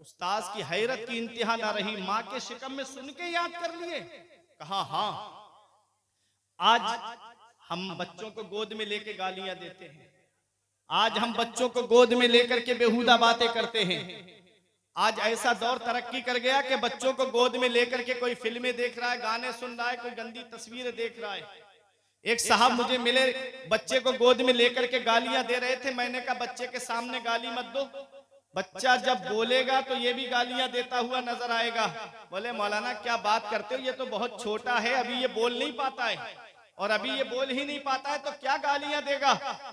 उस्ताद की हैरत की इंतहा ना रही, माँ के शिकम में सुन के याद कर लिए? कहा हाँ। आज हम बच्चों को गोद में लेके गालियां देते हैं, आज हम बच्चों को गोद में लेकर के बेहुदा बातें करते हैं। आज ऐसा दौर तरक्की कर गया कि बच्चों को गोद में लेकर के कोई फिल्में देख रहा है, गाने सुन रहा है, कोई गंदी तस्वीरें देख रहा है। एक साहब मुझे मिले, बच्चे को गोद में लेकर के गालियां दे रहे थे। मैंने कहा बच्चे के सामने गाली मत दो, बच्चा जब बोलेगा तो ये भी गालियां देता हुआ नजर आएगा। बोले मौलाना क्या बात करते हो, ये तो बहुत छोटा है, अभी ये बोल नहीं पाता है, और अभी ये बोल ही नहीं पाता है तो क्या गालियां देगा।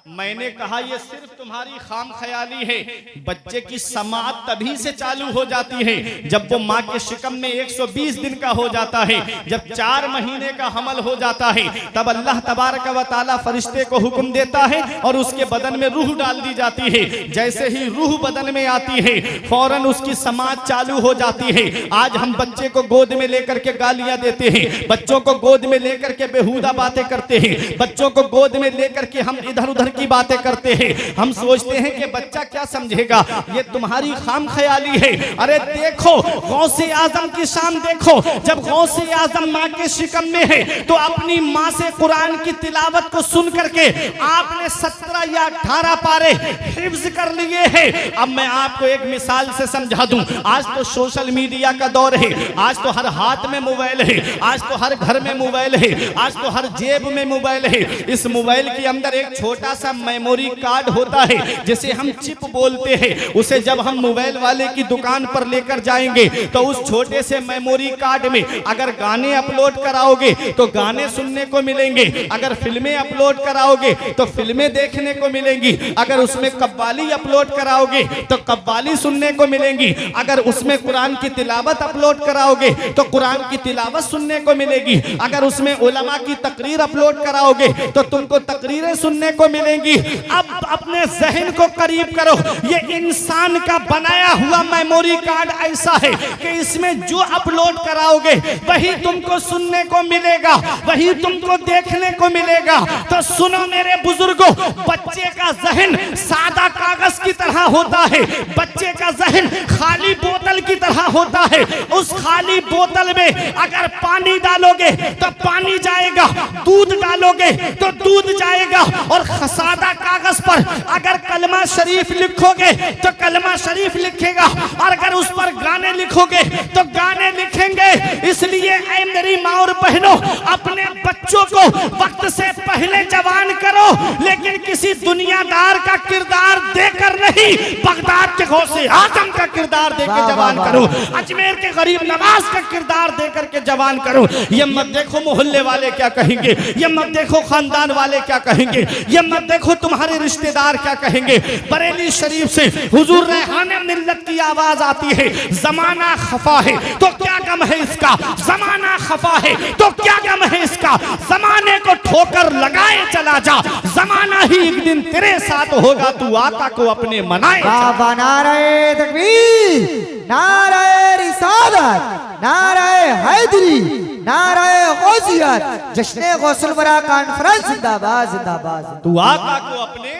मैंने कहा ये सिर्फ तुम्हारी खाम ख्याली है। बच्चे की समाअत तभी से चालू हो जाती है जब वो माँ के शिकम में 120 दिन का हो जाता है, जब 4 महीने का हमल हो जाता है, तब अल्लाह तबारक व तआला फरिश्ते को हुक्म देता है और उसके बदन में रूह डाल दी जाती है। जैसे ही रूह बदन में आती है फौरन उसकी समाअत चालू हो जाती है। आज हम बच्चे को गोद में लेकर के गालियां देते हैं, बच्चों को गोद में लेकर के बेहुदा बातें करते हैं, बच्चों को गोद में लेकर के हम इधर उधर की बातें करते हैं। हम सोचते हैं कि बच्चा क्या समझेगा, ये तुम्हारी खाम ख्याली है। अरे देखो गौसे आजम की शान देखो, जब गौसे आजम माँ के शिकम में है तो अपनी माँ से कुरान की तिलावत को सुन करके आपने 17 या 18 पारे हिफ्ज कर लिए हैं। अब मैं आपको एक मिसाल से समझा दूं। आज तो सोशल मीडिया का दौर है, आज तो हर हाथ में मोबाइल है, आज तो हर घर में मोबाइल है, आज तो हर जेब में मोबाइल है। इस मोबाइल के अंदर एक छोटा सा मेमोरी कार्ड होता है जिसे हम चिप बोलते हैं। उसे जब हम मोबाइल वाले की दुकान पर लेकर जाएंगे तो उस छोटे से मेमोरी कार्ड में अगर गाने अपलोड कराओगे तो गाने सुनने को मिलेंगे, अगर फिल्में अपलोड कराओगे तो फिल्में देखने को मिलेंगी, अगर उसमें कव्वाली अपलोड कराओगे तो कव्वाली सुनने को मिलेंगी, अगर उसमें कुरान की तिलावत अपलोड कराओगे तो कुरान की तिलावत सुनने को मिलेगी, अगर उसमें उलमा की तकरीर अपलोड कराओगे तो तुमको तकरीरें सुनने को मिलेंगी। अब अपने जहन को करीब करो, ये इंसान का बनाया हुआ मेमोरी कार्ड ऐसा है कि इसमें जो अपलोड कराओगे वही तुमको सुनने को मिलेगा, वही तुमको देखने को मिलेगा। तो सुनो मेरे बुजुर्गों, बच्चे का जहन सादा कागज की तरह होता है, बच्चे का जहन खाली बोतल की तरह होता है। उस खाली बोतल में अगर पानी डालोगे तो पानी जाएगा, दूध डालोगे तो दूध जाएगा, और सादा कागज पर अगर कलमा शरीफ लिखोगे तो कलमा शरीफ लिखेगा, और अगर उस पर गाने लिखोगे तो गाने लिखेंगे। इसलिए ऐ मेरी माँ और बहनों, अपने बच्चों को वक्त से पहले जवान करो, लेकिन किसी दुनियादार का किरदार देकर नहीं, बगदाद के गौसे आजम का किरदार देकर जवान करो, अजमेर के गरीब नवाज का किरदार देकर के जवान करो। ये मत देखो मोहल्ले वाले क्या कहेंगे, ये मत देखो खानदान वाले क्या कहेंगे, ये मत देखो तुम्हारे रिश्तेदार क्या कहेंगे। बरेली शरीफ से हुजूर रेहाने मिल्लत की आवाज आती है, जमाना खफा है तो क्या गम है इसका, जमाना खफा है तो क्या गम है इसका, जमाने को ठोकर लगाए चला जा, जमाना ही एक दिन तेरे साथ होगा, तू आका को अपने मनाए। बाबा नारे तकबीर, नारे रिसालत, नारे हैदरी, नारे गौसियत, जश्न गौसुल बरा कॉन्फ्रेंस जिंदाबाद जिंदाबाद। तू आका को अपने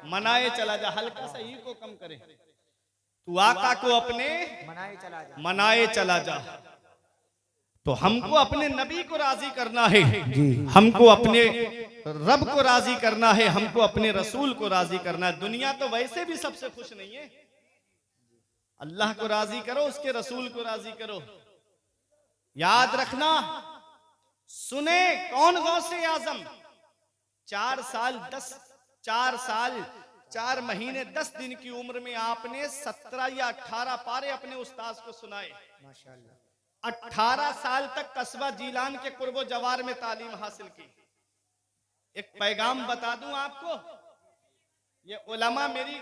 मनाए चला जा, हल्का सा ई को कम करे, तू आका को अपने मनाए चला जा। तो हमको अपने नबी को राजी करना है, हमको अपने रब को राजी करना है, हमको अपने रसूल को राजी करना है। दुनिया तो वैसे भी सबसे खुश नहीं है, अल्लाह को राजी करो, उसके रसूल को राजी करो। याद रखना, सुने कौन गौसे आजम, 4 साल 4 महीने 10 दिन की उम्र में आपने 17 या 18 पारे अपने उस्ताद को सुनाए। माशाअल्लाह। 18 साल तक कस्बा जीलान के कुर्बो जवार में तालीम हासिल की। एक पैगाम बता दूं आपको, ये उलमा मेरी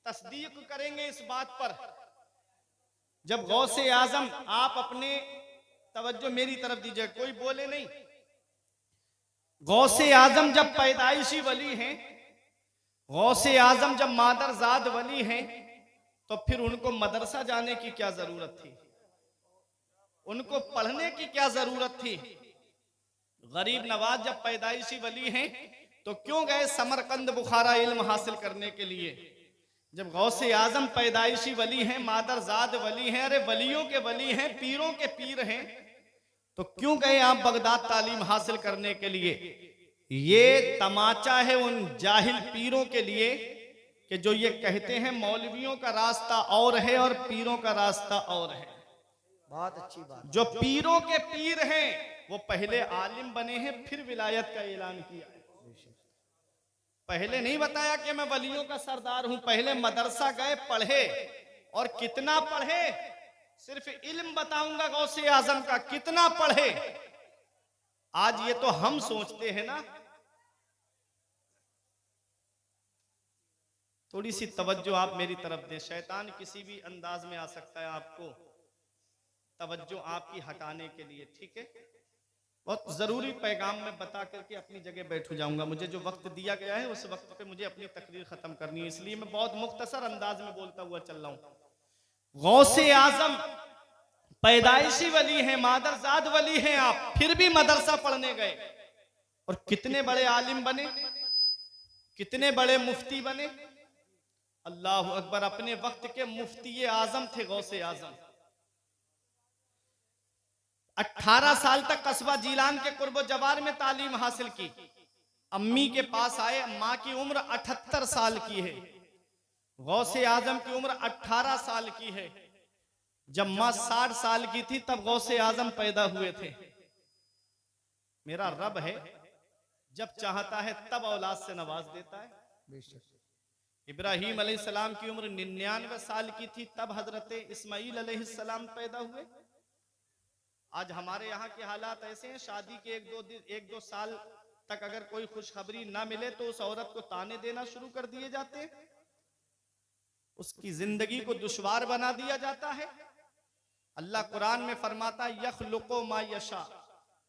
तस्दीक करेंगे इस बात पर, जब गौसे आजम, आप अपने तवज्जो मेरी तरफ दीजिए, कोई बोले नहीं, गौसे आजम जब पैदाइशी वली हैं, गौसे आजम जब मादरजाद वली हैं, तो फिर उनको मदरसा जाने की क्या जरूरत थी, उनको पढ़ने की क्या जरूरत थी। गरीब नवाज जब पैदाइशी वली हैं तो क्यों गए समरकंद बुखारा इल्म हासिल करने के लिए। जब गौसे आजम पैदाइशी वली हैं, मादरजाद वली हैं, अरे वलियों के वली हैं, पीरों के पीर हैं, तो क्यों गए आप बगदाद तालीम हासिल करने के लिए। ये तमाचा है उन जाहिल पीरों के लिए कि जो ये कहते हैं मौलवियों का रास्ता और है और पीरों का रास्ता और है। बहुत अच्छी बात। जो पीरों के पीर हैं वो पहले आलिम बने हैं, फिर विलायत का ऐलान किया है। पहले नहीं बताया कि मैं वलियों का सरदार हूं, पहले मदरसा गए, पढ़े, और कितना पढ़े, सिर्फ इल्म बताऊंगा गौसे आजम का, कितना पढ़े। आज ये तो हम सोचते हैं ना। थोड़ी सी तवज्जो आप मेरी तरफ दें, शैतान किसी भी अंदाज में आ सकता है आपको तवज्जो आपकी हटाने के लिए, ठीक है। बहुत जरूरी पैगाम में बता करके अपनी जगह बैठ जाऊंगा। मुझे जो वक्त दिया गया है उस वक्त पे मुझे अपनी तकरीर खत्म करनी है, इसलिए मैं बहुत मुख्तसर अंदाज में बोलता हुआ चल रहा हूं। गौसे आजम पैदाइशी वली हैं, मादरजाद वली हैं आप, फिर भी मदरसा पढ़ने गए, और कितने बड़े आलिम बने, कितने बड़े मुफ्ती बने। अल्लाह अकबर, अपने वक्त के मुफ्ती आजम थे गौसे आजम। 18 साल तक कस्बा जीलान के कुर्बो जवार में तालीम हासिल की। अम्मी के पास आए, माँ की उम्र 78 साल की है, गौसे आजम की उम्र 18 साल की है। जब माँ 60 साल की थी तब गौसे आजम पैदा हुए थे। मेरा रब है, जब चाहता है तब औलाद से नवाज देता है। इब्राहीम अलैहिस्सलाम की उम्र 99 साल की थी, तब हजरत इस्माईल अलैहिस्सलाम पैदा हुए। आज हमारे यहाँ के हालात ऐसे हैं, शादी के एक दो साल तक अगर कोई खुशखबरी ना मिले तो उस औरत को ताने देना शुरू कर दिए जाते हैं, उसकी जिंदगी को दुश्वार बना दिया जाता है। अल्लाह कुरान में फरमाता है यखलुकु मा यशा,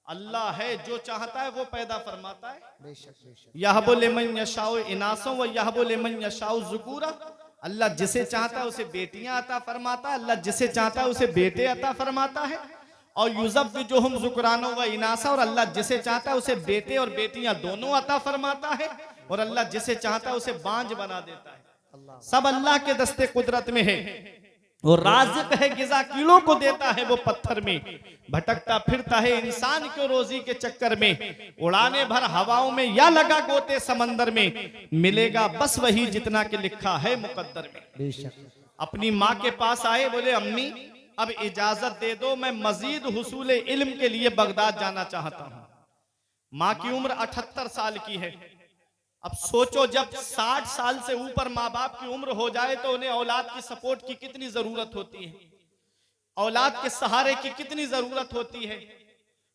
अल्लाह है जो चाहता है वो पैदा फरमाता है। यहबु लिमन यशाउ इनासों व यहबु लिमन यशाउ ज़ुकूरा, अल्लाह जिसे चाहता है उसे बेटियां अता फरमाता है, अल्लाह जिसे चाहता है उसे बेटे अता फरमाता है। और युज़व्विजुहुम ज़ुकरानो व इनासा, और अल्लाह जिसे चाहता है उसे बेटे और बेटियां दोनों अता फरमाता है, और अल्लाह जिसे चाहता है उसे बांझ बना देता है। सब अल्लाह के दस्ते कुदरत में है। वो राज़िक है, गिज़ा कीड़ों को देता है वो पत्थर में, भटकता फिरता है इंसान को रोजी के चक्कर में, उड़ाने भर हवाओं में या लगा गोते समंदर में, मिलेगा बस वही जितना के लिखा है मुकद्दर में। अपनी माँ के पास आए, बोले अम्मी अब इजाजत दे दो, मैं मजीद हुसूल इल्म के लिए बगदाद जाना चाहता हूं। माँ की उम्र 78 साल की है। अब सोचो, जब 60 साल से ऊपर माँ बाप की उम्र हो जाए तो उन्हें औलाद की सपोर्ट की कितनी जरूरत होती है, औलाद के सहारे की कितनी जरूरत होती है।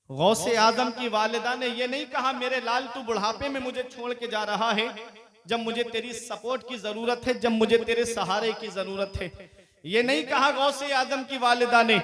गौसे आजम की वालिदा ने यह नहीं कहा मेरे लाल तू बुढ़ापे में मुझे छोड़ के जा रहा है, जब मुझे तेरी सपोर्ट की जरूरत है, जब मुझे तेरे सहारे की जरूरत है। ये नहीं कहा गौसे आजम की वालिदा ने,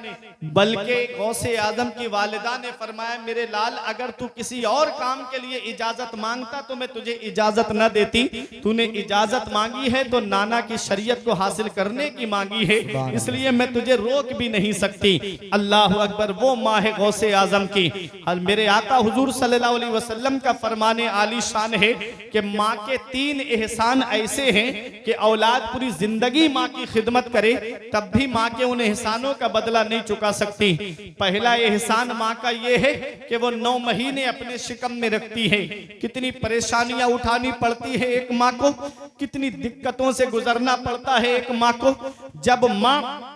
बल्कि गौसे आजम की वालिदा ने फरमाया मेरे लाल अगर तू किसी और काम के लिए इजाजत मांगता तो मैं तुझे इजाजत न देती, तूने इजाजत मांगी है तो नाना की शरीयत को हासिल करने की मांगी है, इसलिए मैं तुझे रोक भी नहीं सकती। अल्लाह अकबर, वो माँ है गौसे आजम की। मेरे आका हुजूर सल्लल्लाहु अलैहि वसल्लम का फरमाने आली शान है कि माँ के 3 एहसान ऐसे हैं कि औलाद पूरी जिंदगी माँ की खिदमत करे तब भी माँ के उन एहसानों का बदला नहीं चुका सकती। पहला एहसान माँ का ये है कि वो 9 महीने अपने शिकम में रखती है। कितनी परेशानियां उठानी पड़ती है एक माँ को, कितनी दिक्कतों से गुजरना पड़ता है एक माँ को। जब माँ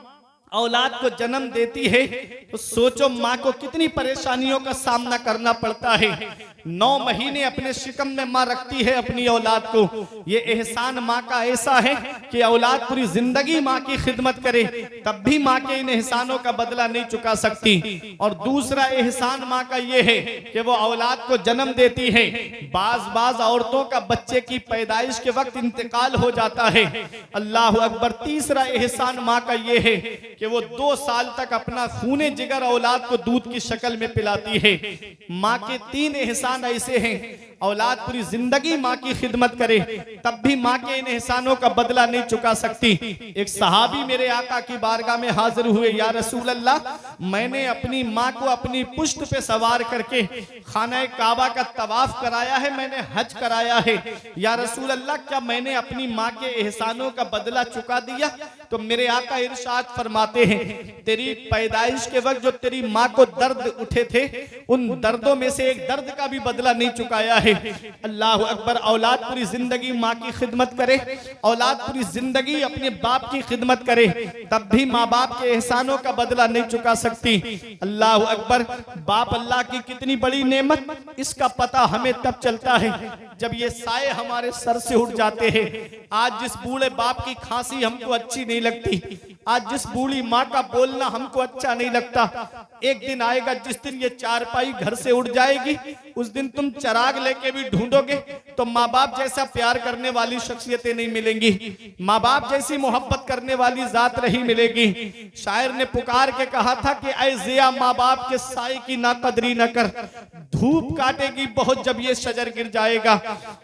औलाद को जन्म देती है तो सोचो माँ को कितनी परेशानियों का सामना करना पड़ता है। 9 महीने अपने शिकम में माँ रखती है अपनी औलाद को। ये एहसान माँ का ऐसा है कि औलाद पूरी जिंदगी माँ की खिदमत करे तब भी माँ के इन एहसानों का बदला नहीं चुका सकती। और दूसरा एहसान माँ का ये है कि वो औलाद को जन्म देती है। बाज औरतों का बच्चे की पैदाइश के वक्त इंतकाल हो जाता है। अल्लाह अकबर। तीसरा एहसान माँ का ये है कि वो 2 साल तक अपना खूने जिगर औलाद को दूध की शक्ल में पिलाती है। माँ के 3 एहसान ऐसे हैं, औलाद पूरी जिंदगी माँ की खिदमत करे तब भी माँ के इन एहसानों का बदला नहीं चुका सकती। एक सहाबी मेरे आका की बारगाह में हाजिर हुए, या रसूल अल्लाह, मैंने अपनी माँ को अपनी पुश्त पे सवार करके खाना काबा का तवाफ कराया है, मैंने हज कराया है। या रसूल अल्लाह, क्या मैंने अपनी माँ के एहसानों का बदला चुका दिया? तो मेरे आका इरशाद फरमाते फरमाते हैं तेरी पैदाइश के वक्त जो तेरी माँ को दर्द उठे थे, उन दर्दों में से एक दर्द का भी बदला नहीं चुकाया है। अल्लाह अकबर। औलाद पूरी जिंदगी माँ की खिदमत करे, औलाद पूरी जिंदगी अपने बाप की खिदमत करे, तब भी माँ बाप के एहसानों का बदला नहीं चुका सकती। अल्लाह अकबर। बाप अल्लाह की कितनी बड़ी नेमत, इसका पता हमें तब चलता है जब ये साए हमारे सर से उठ जाते हैं। आज जिस बूढ़े बाप की खांसी हमको अच्छी नहीं लगती, आज जिस बूढ़ी माँ का बोलना हमको अच्छा नहीं लगता, एक दिन आएगा जिस दिन ये चारपाई घर से उड़ जाएगी, उस दिन तुम चराग लेके भी ढूंढोगे तो माँ बाप जैसा प्यार करने वाली शख्सियतें नहीं मिलेंगी, माँ बाप जैसी मोहब्बत करने वाली जात नहीं मिलेगी। शायर ने पुकार के कहा था कि ऐ जिया माँ बाप के साए की ना कदरी न कर, धूप काटेगी बहुत जब ये शजर गिर जाएगा।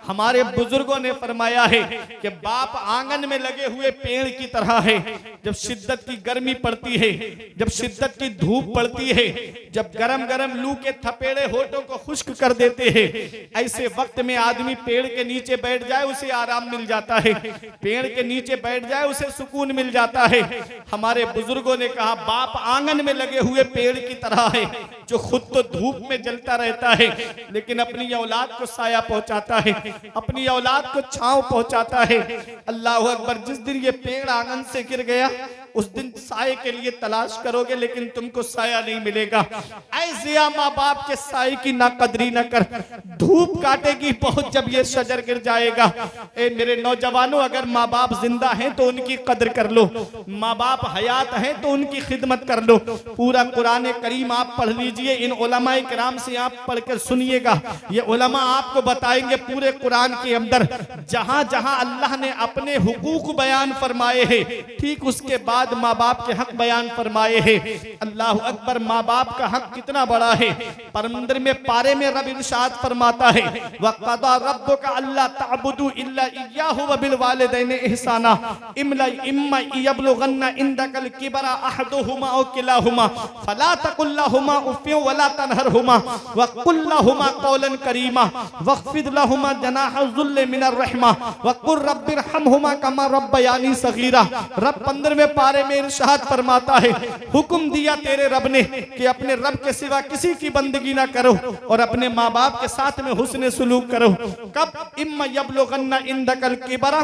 हमारे बुजुर्गों ने फरमाया है कि बाप आंगन में लगे हुए पेड़ की तरह है। जब शिद्दत की गर्मी पड़ती है, जब शिद्दत की धूप पड़ती है, जब गरम गरम लू के थपेड़े होठों को खुश्क कर देते हैं, ऐसे वक्त में आदमी पेड़ के नीचे बैठ जाए उसे आराम मिल जाता है, पेड़ के नीचे बैठ जाए उसे सुकून मिल जाता है। हमारे बुजुर्गों ने कहा बाप आंगन में लगे हुए पेड़ की तरह है, जो खुद तो धूप में जलता रहता है लेकिन अपनी औलाद को साया पहुंचाता है, अपनी औलाद को छांव पहुंचाता है। अल्लाह अकबर। जिस दिन ये पेड़ आंगन से गिर गया उस दिन साए के लिए तलाश करोगे लेकिन तुमको साया नहीं मिलेगा। ऐ जिया माँ बाप के साए की ना कदरी न कर, धूप काटेगी बहुत जब ये शजर गिर जाएगा। ए मेरे नौजवानों, अगर माँ बाप जिंदा हैं तो उनकी कदर कर लो, माँ बाप हयात हैं तो उनकी खिदमत कर लो। पूरा कुरान करीम आप पढ़ लीजिए, इन उलमाए किराम से आप पढ़ कर सुनिएगा। ये उलमा आपको बताएंगे पूरे कुरान के अंदर जहां जहां अल्लाह ने अपने हुकूक बयान फरमाए हैं, ठीक उसके बाद माँ बाप के हक बयान फरमाए हैं। अल्लाह अकबर। माँ बाप का हक कितना बड़ा है। परमंदर में पारे में रब इरशाद फरमाता है वक़दा रब्बुका अल्ला तअबुदू इल्ला इय्याहु व बिल वालिदैनि इहसाना इम्मा यबलुगन्ना इंदकल किबरा अहदुहुमा औ किलाहुमा फला तकुल लहुमा उफ़्फिन वला तनहरहुमा व कुल लहुमा कौलन करीमा वख़्फ़िद लहुमा जनाह ज़ुल्ल मिनर रहमा व कुर रब्बिरहमहुमा कमा रब्बयानी सगीरा। रब 15वें पारे में इरशाद फरमाता है हुक्म दिया तेरे रब ने कि अपने रब के सिवा किसी की बंदगी ना करो और अपने माँ बाप के साथ में हुस्न सलूक करो। कब? इम्मा यबलुगन्ना इंदकल किबरा,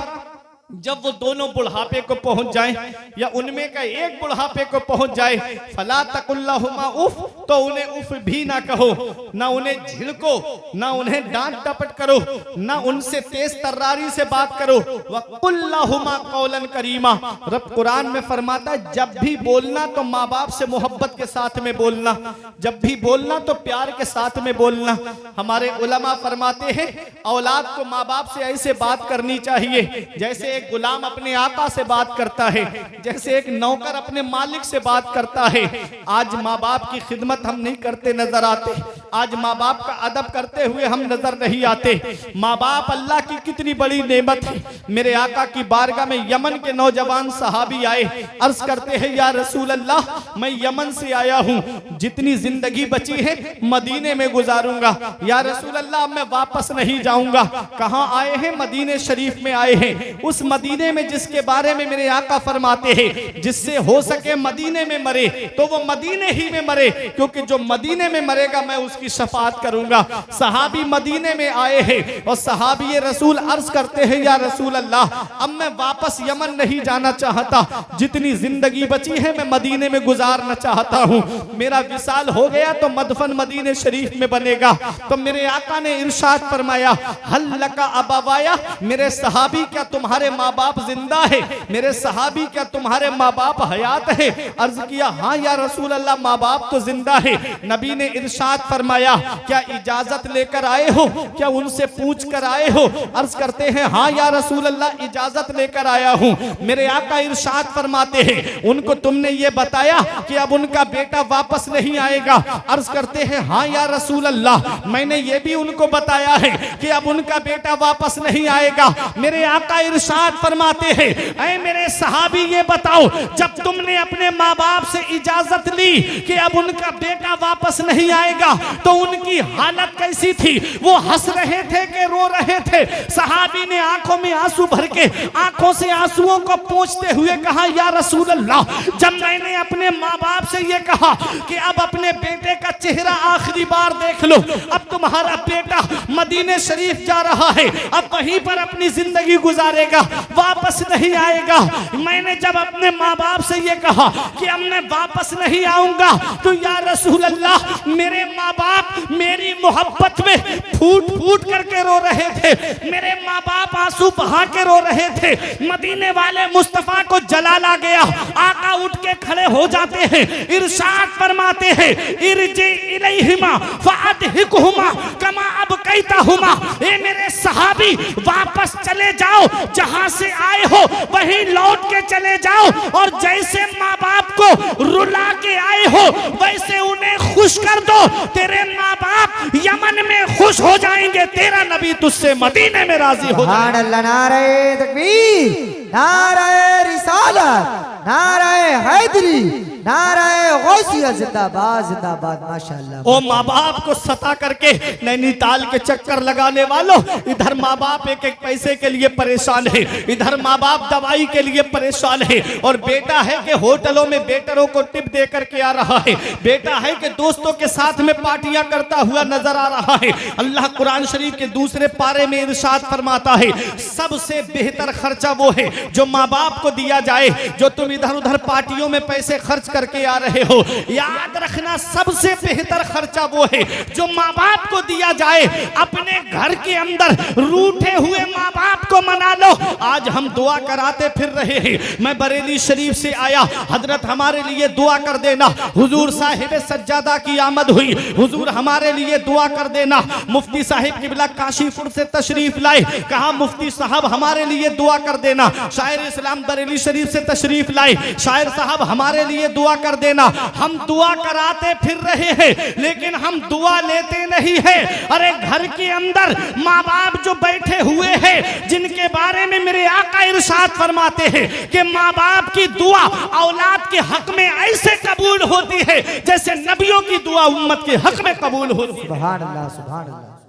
जब वो दोनों बुढ़ापे को पहुंच जाएं या उनमें का एक बुढ़ापे को पहुंच जाए, फला तकुल्लाहुमा उफ, तो उन्हें उफ भी ना कहो, ना उन्हें झिड़को, ना उन्हें डांट डपट करो, ना उनसे तेज तर्रारी से बात करो। वकुल्लाहुमा कौलन करीमा। रब कुरान में फरमाता है जब भी बोलना तो माँ बाप से मोहब्बत के साथ में बोलना, जब भी बोलना तो प्यार के साथ में बोलना। हमारे उलमा फरमाते हैं औलाद को माँ बाप से ऐसे बात करनी चाहिए जैसे एक गुलाम अपने आका से बात करता है, जैसे एक नौकर अपने मालिक से बात करता है। आज माँ बाप की खिदमत हम नहीं करते नजर आते, आज माँ बाप का अदब करते हुए हम नजर नहीं आते। माँ बाप अल्लाह की कितनी बड़ी नेमत है। मेरे आका की बारगाह में यमन के नौजवान सहाबी आए, अर्ज करते हैं या रसूल अल्लाह मैं यमन से आया हूँ, जितनी जिंदगी बची है मदीने में गुजारूंगा। या रसूल अल्लाह मैं वापस नहीं जाऊंगा। कहाँ आए हैं? मदीने शरीफ में आए हैं, उस मदीने में जिसके बारे में मेरे आका फरमाते हैं जिससे हो सके मदीने में मरे तो वो मदीने ही में मरे, क्योंकि जो मदीने में मरेगा मैं उसकी शफाअत करूंगा। सहाबी मदीने में आए हैं और सहाबी रसूल अर्ज करते हैं या रसूल अल्लाह अब मैं वापस यमन नहीं जाना चाहता, जितनी जिंदगी बची है मैं मदीने में गुजारना चाहता हूँ। मेरा विसाल हो गया तो मदफन मदीने शरीफ में बनेगा। तो मेरे आका ने इरशाद फरमाया हल लका अबावाया, मेरे सहाबी क्या तुम्हारे माँ बाप जिंदा है? मेरे सहाबी क्या तुम्हारे माँ बाप हयात है? अर्ज किया हाँ या रसूल अल्लाह माँ बाप तो जिंदा है। नबी ने इरशाद फरमाया क्या इजाजत लेकर आए हो, क्या उनसे पूछ कर आए हो? अर्ज करते हैं हाँ या रसूल अल्लाह इजाजत लेकर आया हूँ। मेरे आका इरशाद फरमाते हैं उनको तुमने ये बताया कि अब उनका बेटा वापस नहीं आएगा? अर्ज करते हैं हाँ या रसूल अल्लाह मैंने ये भी उनको बताया है कि अब उनका बेटा वापस नहीं आएगा। मेरे आका इरशाद फरमाते हैं ऐ मेरे सहाबी ये बताओ जब तुमने अपने माँ बाप से इजाजत ली कि अब उनका बेटा वापस नहीं आएगा तो उनकी हालत कैसी थी, वो हंस रहे थे कि रो रहे थे। सहाबी ने आंखों में आंसू भर के आंखों से आंसुओं को पोंछते हुए कहा, या रसूल अल्लाह, जब मैंने अपने माँ बाप से ये कहा कि अब अपने बेटे का चेहरा आखिरी बार देख लो, अब तुम्हारा बेटा मदीने शरीफ जा रहा है, अब वहीं पर अपनी जिंदगी गुजारेगा, वापस नहीं आएगा। मैंने जब अपने माँ बाप से ये कहा कि अब मैं वापस नहीं आऊंगा, तो या रसूल अल्लाह, मेरे माँ बाप मेरी मोहब्बत में फूट फूट करके रो रहे थे, मेरे माँ बाप आंसू बहा के रो रहे थे। मदीने वाले मुस्तफा को जलाल आ गया। आका उठ के खड़े हो जाते हैं, इरशाद फरमाते हैं, इरजी इलैहिमा फअदहिकुहुमा कमा अबकैतहुमा, ए मेरे सहाबी वापस चले जाओ, जहां से आए हो वहीं लौट के चले जाओ, और जैसे माँ बाप को रुला के आए हो वैसे उन्हें खुश कर दो। तेरे माँ बाप यमन में खुश हो जाएंगे, तेरा नबी तुझसे मदीने में राजी हो जाएगा। अल्लाह, नारे तकबीर, नारे रिसालत, नारे हैदरी, नारे गौसिया, जिंदाबाद जिंदाबाद, माशाअल्लाह। ओ माँ बाप को सता करके नैनीताल के चक्कर लगाने वालों, इधर माँ बाप एक एक पैसे के लिए परेशान है, इधर माँ बाप दवाई के लिए परेशान है, और बेटा है कि होटलों में वेटरों को टिप दे करके आ रहा है, बेटा है कि दोस्तों के साथ में पार्टियां करता हुआ नजर आ रहा है। अल्लाह कुरान शरीफ के दूसरे पारे में इरशाद फरमाता है, सबसे बेहतर खर्चा वो है जो माँ बाप को दिया जाए। जो तुम इधर उधर पार्टियों में पैसे खर्च करके आ रहे हो, याद रखना सबसे बेहतर खर्चा वो है जो माँ बाप को दिया जाए। अपने घर के अंदर रूठे हुए माँ बाप को मना लो। आज हम दुआ कराते फिर रहे हैं, मैं बरेली शरीफ से आया, हजरत हमारे लिए दुआ कर देना। हुजूर साहिब सज्जादा की आमद हुई, हुजूर हमारे लिए दुआ कर देना। मुफ्ती साहिब किबला काशीपुर से तशरीफ लाए, कहा मुफ्ती साहब हमारे लिए दुआ कर देना। शायर इस्लाम बरेली शरीफ से तशरीफ लाए, शायर साहब हमारे लिए दुआ कर देना। हम दुआ कराते फिर रहे हैं, लेकिन हम दुआ लेते नहीं है। अरे घर के अंदर माँ बाप जो बैठे हुए हैं, जिनके बारे में मेरे आका इरशाद फरमाते हैं कि माँ बाप की दुआ औलाद के हक में ऐसे कबूल होती है जैसे नबियों की दुआ उम्मत के हक में कबूल होती है। सुभान अल्लाह, सुभान अल्लाह।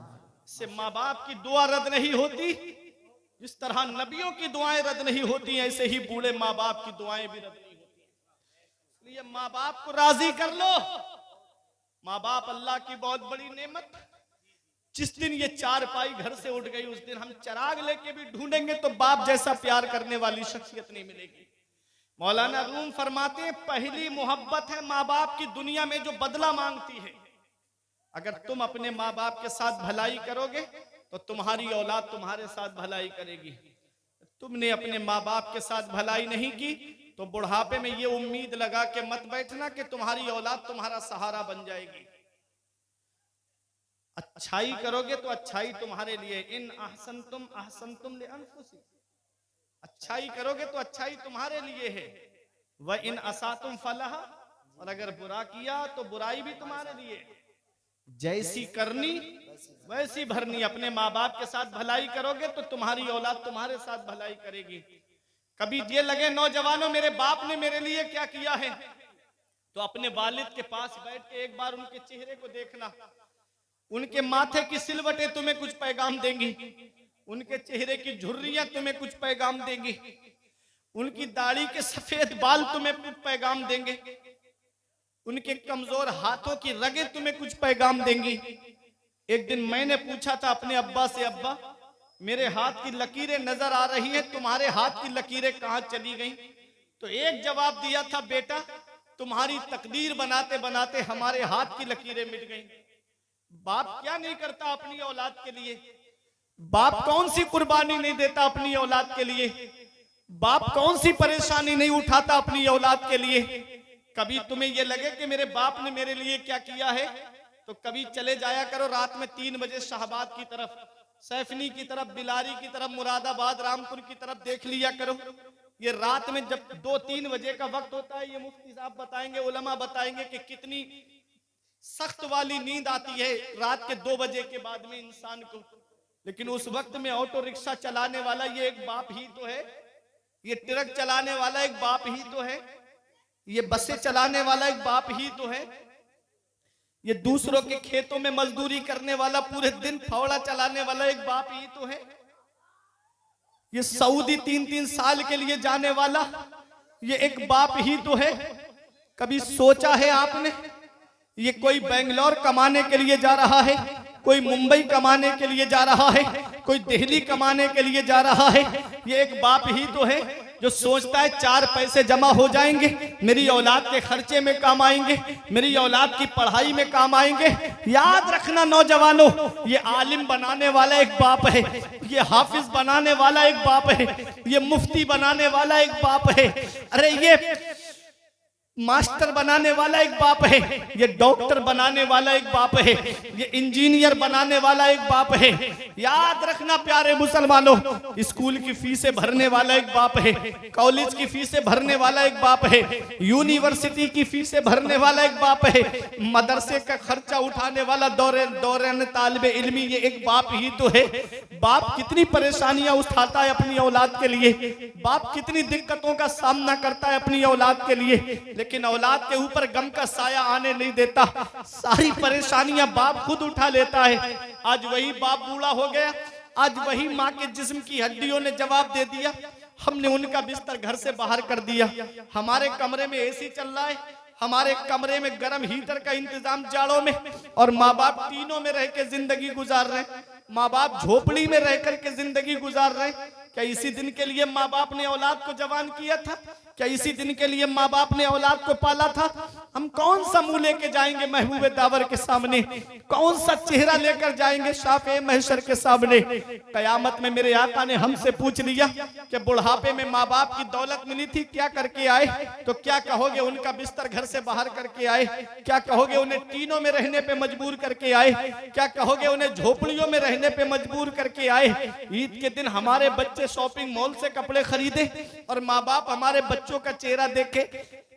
से माँ बाप की दुआ रद्द नहीं होती, जिस तरह नबियों की दुआएं रद्द नहीं होती, ऐसे ही बूढ़े माँ बाप की दुआएं भी रद्द नहीं होती। इसलिए माँ बाप को राजी कर लो। माँ बाप अल्लाह की बहुत बड़ी नेमत। जिस दिन ये चार पाई घर से उठ गई, उस दिन हम चराग लेके भी ढूंढेंगे तो बाप जैसा प्यार करने वाली शख्सियत नहीं मिलेगी। मौलाना रूम फरमाते हैं, पहली मोहब्बत है माँ बाप की दुनिया में जो बदला मांगती है। अगर तुम अपने माँ बाप के साथ भलाई करोगे तो तुम्हारी औलाद तुम्हारे साथ भलाई करेगी। तुमने अपने माँ बाप के साथ भलाई नहीं की तो बुढ़ापे में ये उम्मीद लगा के मत बैठना कि तुम्हारी औलाद तुम्हारा सहारा बन जाएगी। अच्छाई करोगे तो अच्छाई तुम्हारे लिए, इन अहसनतुम लिअनफुसिकुम, अच्छाई करोगे तो अच्छाई तुम्हारे लिए है। व इन असातुम फलहा, और अगर बुरा किया तो बुराई भी तुम्हारे लिए। जैसी करनी वैसी भरनी। अपने माँ बाप के साथ भलाई करोगे तो तुम्हारी औलाद तुम्हारे साथ भलाई करेगी। कभी ये लगे नौजवानों मेरे बाप ने मेरे लिए क्या किया है, तो अपने वालिद के पास बैठ के एक बार उनके चेहरे को देखना। उनके माथे की सिलवटें तुम्हें कुछ पैगाम देंगी, उनके चेहरे की झुर्रियां तुम्हें कुछ पैगाम देंगी, उनकी दाढ़ी के सफेद बाल तुम्हें कुछ पैगाम देंगे, उनके कमजोर हाथों की रगें तुम्हें कुछ पैगाम देंगी। एक दिन मैंने पूछा था अपने अब्बा से, अब्बा मेरे हाथ की लकीरें नजर आ रही हैं, तुम्हारे हाथ की लकीरें कहां चली गईं? तो एक जवाब दिया था, बेटा तुम्हारी तकदीर बनाते बनाते हमारे हाथ की लकीरें मिट गईं। बाप क्या नहीं करता अपनी औलाद के लिए? बाप कौन सी कुर्बानी नहीं देता अपनी औलाद के लिए? बाप कौन सी परेशानी नहीं उठाता अपनी औलाद के लिए? कभी तुम्हें यह लगे कि मेरे बाप ने मेरे लिए क्या किया है, तो कभी चले जाया करो रात में 3 बजे शाहबाद की तरफ, सैफनी की तरफ, बिलारी की तरफ, मुरादाबाद, रामपुर की तरफ देख लिया करो। ये रात में जब 2-3 बजे का वक्त होता है, ये मुफ्ती साहब बताएंगे, उलमा बताएंगे कि कितनी सख्त वाली नींद आती है रात के 2 बजे के बाद में इंसान को। लेकिन उस वक्त में ऑटो रिक्शा चलाने वाला ये एक बाप ही तो है, ये ट्रक चलाने वाला एक बाप ही तो है, ये बसें चलाने वाला एक बाप ही तो है, ये दूसरों के खेतों में मजदूरी करने वाला, पूरे दिन फावड़ा चलाने वाला एक बाप ही तो है। ये सऊदी 3-3 साल के लिए जाने वाला ये एक बाप ही तो है। कभी सोचा है आपने? ये कोई बेंगलोर कमाने के लिए जा रहा है, कोई मुंबई कमाने के लिए जा रहा है, कोई दिल्ली कमाने के लिए जा रहा है। ये एक बाप ही तो है जो सोचता है 4 पैसे जमा हो जाएंगे, मेरी औलाद के खर्चे में काम आएंगे, मेरी औलाद की पढ़ाई में काम आएंगे। याद रखना नौजवानों, ये आलिम बनाने वाला एक बाप है, ये हाफिज बनाने वाला एक बाप है, ये मुफ्ती बनाने वाला एक बाप है, अरे ये मास्टर बनाने वाला एक बाप है, ये डॉक्टर बनाने वाला एक बाप है, ये इंजीनियर बनाने वाला एक बाप है। याद रखना प्यारे मुसलमानों, स्कूल की फीसें भरने वाला एक बाप है, कॉलेज की फीसें भरने वाला एक बाप है, यूनिवर्सिटी की फीसें भरने वाला एक बाप है, मदरसे का खर्चा उठाने वाला दौरान तालिबे इल्मी ये एक बाप ही तो है। बाप कितनी परेशानियां उठाता है अपनी औलाद के लिए, बाप कितनी दिक्कतों का सामना करता है अपनी औलाद के लिए, लेकिन औलाद के ऊपर गम का साया आने नहीं देता। सारी परेशानियां बाप खुद उठा लेता है। आज वही बाप बूढ़ा हो गया, आज वही माँ के जिस्म की हड्डियों ने जवाब दे दिया। हमने उनका बिस्तर घर से बाहर कर दिया, हमारे कमरे में एसी चल रहा है, हमारे कमरे में गर्म हीटर का इंतजाम जाड़ों में, और माँ बाप टीनों में रह के जिंदगी गुजार रहे हैं, माँ बाप झोपड़ी में रह करके जिंदगी गुजार रहे हैं। क्या इसी दिन के लिए माँ बाप ने औलाद को जवान किया था? क्या इसी दिन के लिए माँ बाप ने औलाद को पाला था? हम कौन सा मुंह लेके जाएंगे महबूबे दावर के सामने, कौन सा चेहरा लेकर जाएंगे शाफ़े महशर के सामने? कयामत में मेरे आका ने हमसे पूछ लिया कि बुढ़ापे में माँ बाप की दौलत मिली थी, क्या करके आए? तो क्या कहोगे? उनका बिस्तर घर से बाहर करके आए। क्या कहोगे? उन्हें टीनों में रहने पे मजबूर करके आए। क्या कहोगे? उन्हें झोपड़ियों में रहने पे मजबूर करके आए। ईद के दिन हमारे बच्चे शॉपिंग मॉल से कपड़े खरीदे और माँ बाप हमारे बच्चों का चेहरा देखे।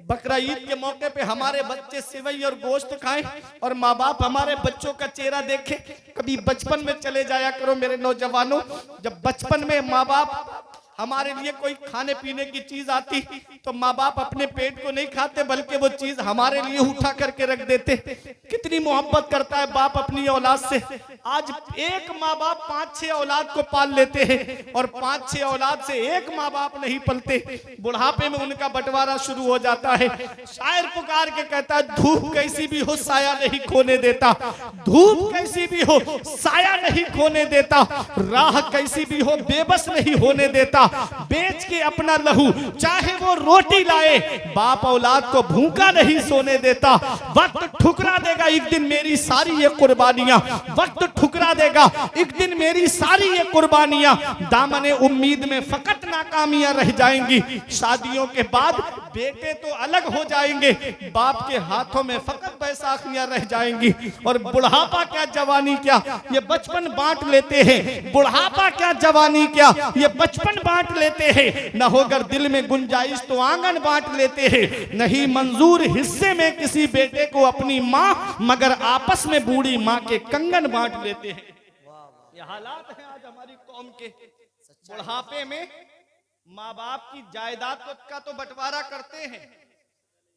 बकरा ईद के मौके पे हमारे बच्चे सेवई और गोश्त खाएं और माँ बाप हमारे बच्चों का चेहरा देखे। कभी बचपन में चले जाया करो मेरे नौजवानों, जब बचपन में माँ बाप हमारे लिए कोई खाने पीने की चीज आती तो माँ बाप अपने पेट को नहीं खाते बल्कि वो चीज हमारे लिए उठा करके रख देते। कितनी मोहब्बत करता है बाप अपनी औलाद से। आज एक माँ बाप 5-6 औलाद को पाल लेते हैं और 5-6 औलाद से एक माँ बाप नहीं पलते। बुढ़ापे में उनका बंटवारा शुरू हो जाता है। शायर पुकार के कहता है, धूप कैसी भी हो साया नहीं खोने देता, धूप कैसी भी हो साया नहीं खोने देता, राह कैसी भी हो बेबस नहीं होने देता, बेच के अपना लहू चाहे वो रोटी लाए, बाप औलाद को भूखा नहीं सोने देता। वक्त ठुकरा देगा एक दिन मेरी सारी ये कुर्बानियां, वक्त ठुकरा देगा एक दिन मेरी सारी ये कुर्बानियां। दामने उम्मीद में फकत नाकामियां रह जाएंगी। शादियों के बाद बेटे तो अलग हो जाएंगे, बाप के हाथों में फकत बैसाखियां रह जाएंगी। और बुढ़ापा क्या जवानी क्या, ये बचपन बांट लेते हैं। बुढ़ापा क्या जवानी क्या, ये बचपन बांट लेते हैं। न होकर दिल में गुंजाइश तो आंगन बांट लेते हैं। नहीं मंजूर हिस्से में किसी बेटे को अपनी माँ, मगर आपस में बूढ़ी माँ के कंगन बांट लेते हैं। ये हालात हैं आज हमारी कौम के। बुढ़ापे में माँ बाप की जायदाद का तो बंटवारा करते हैं,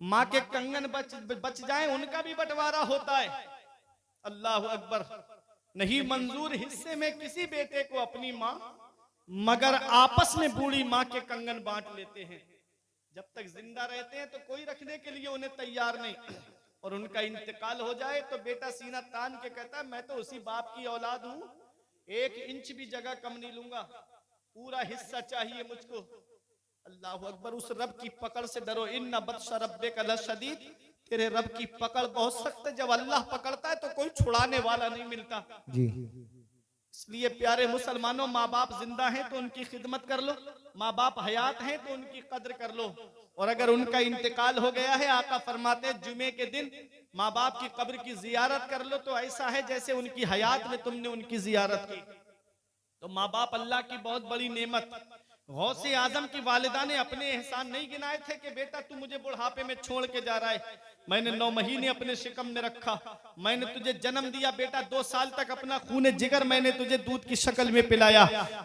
माँ के कंगन बच जाएं उनका भी बंटवारा होता है। अल्लाह अकबर। नहीं मंजूर हिस्से में किसी बेटे को अपनी माँ, मगर आपस में बूढ़ी माँ के कंगन बांट लेते हैं। जब तक जिंदा रहते हैं तो कोई रखने के लिए उन्हें तैयार नहीं, और उनका इंतकाल हो जाए तो बेटा सीना तान के कहता है, मैं तो उसी बाप की औलाद हूँ, 1 इंच भी जगह कम नहीं लूंगा, पूरा हिस्सा चाहिए मुझको। अल्लाह अकबर। उस रब की पकड़ से डरो, इन्ना बत्श रब्बिका लशदीद। तेरे रब की पकड़ बहुत सख्त है। जब अल्लाह पकड़ता है तो कोई छुड़ाने वाला नहीं मिलता जी। इसलिए प्यारे मुसलमानों, माँ बाप जिंदा हैं तो उनकी खिदमत कर लो, माँ बाप हयात हैं तो उनकी कद्र कर लो। और अगर उनका इंतकाल हो गया है, आका फरमाते जुमे के दिन माँ बाप की कब्र की जियारत कर लो तो ऐसा है जैसे उनकी हयात में तुमने उनकी जियारत की। तो माँ बाप अल्लाह की बहुत बड़ी नेमत। गौसे आजम की वालिदा ने अपने एहसान नहीं गिनाए थे कि बेटा तू मुझे बुढ़ापे में छोड़ के जा रहा है, मैंने 9 महीने अपने शिकम में रखा, मैंने तुझे जन्म दिया बेटा, 2 साल तक अपना खून जिगर मैंने तुझे दूध की शक्ल में पिलाया।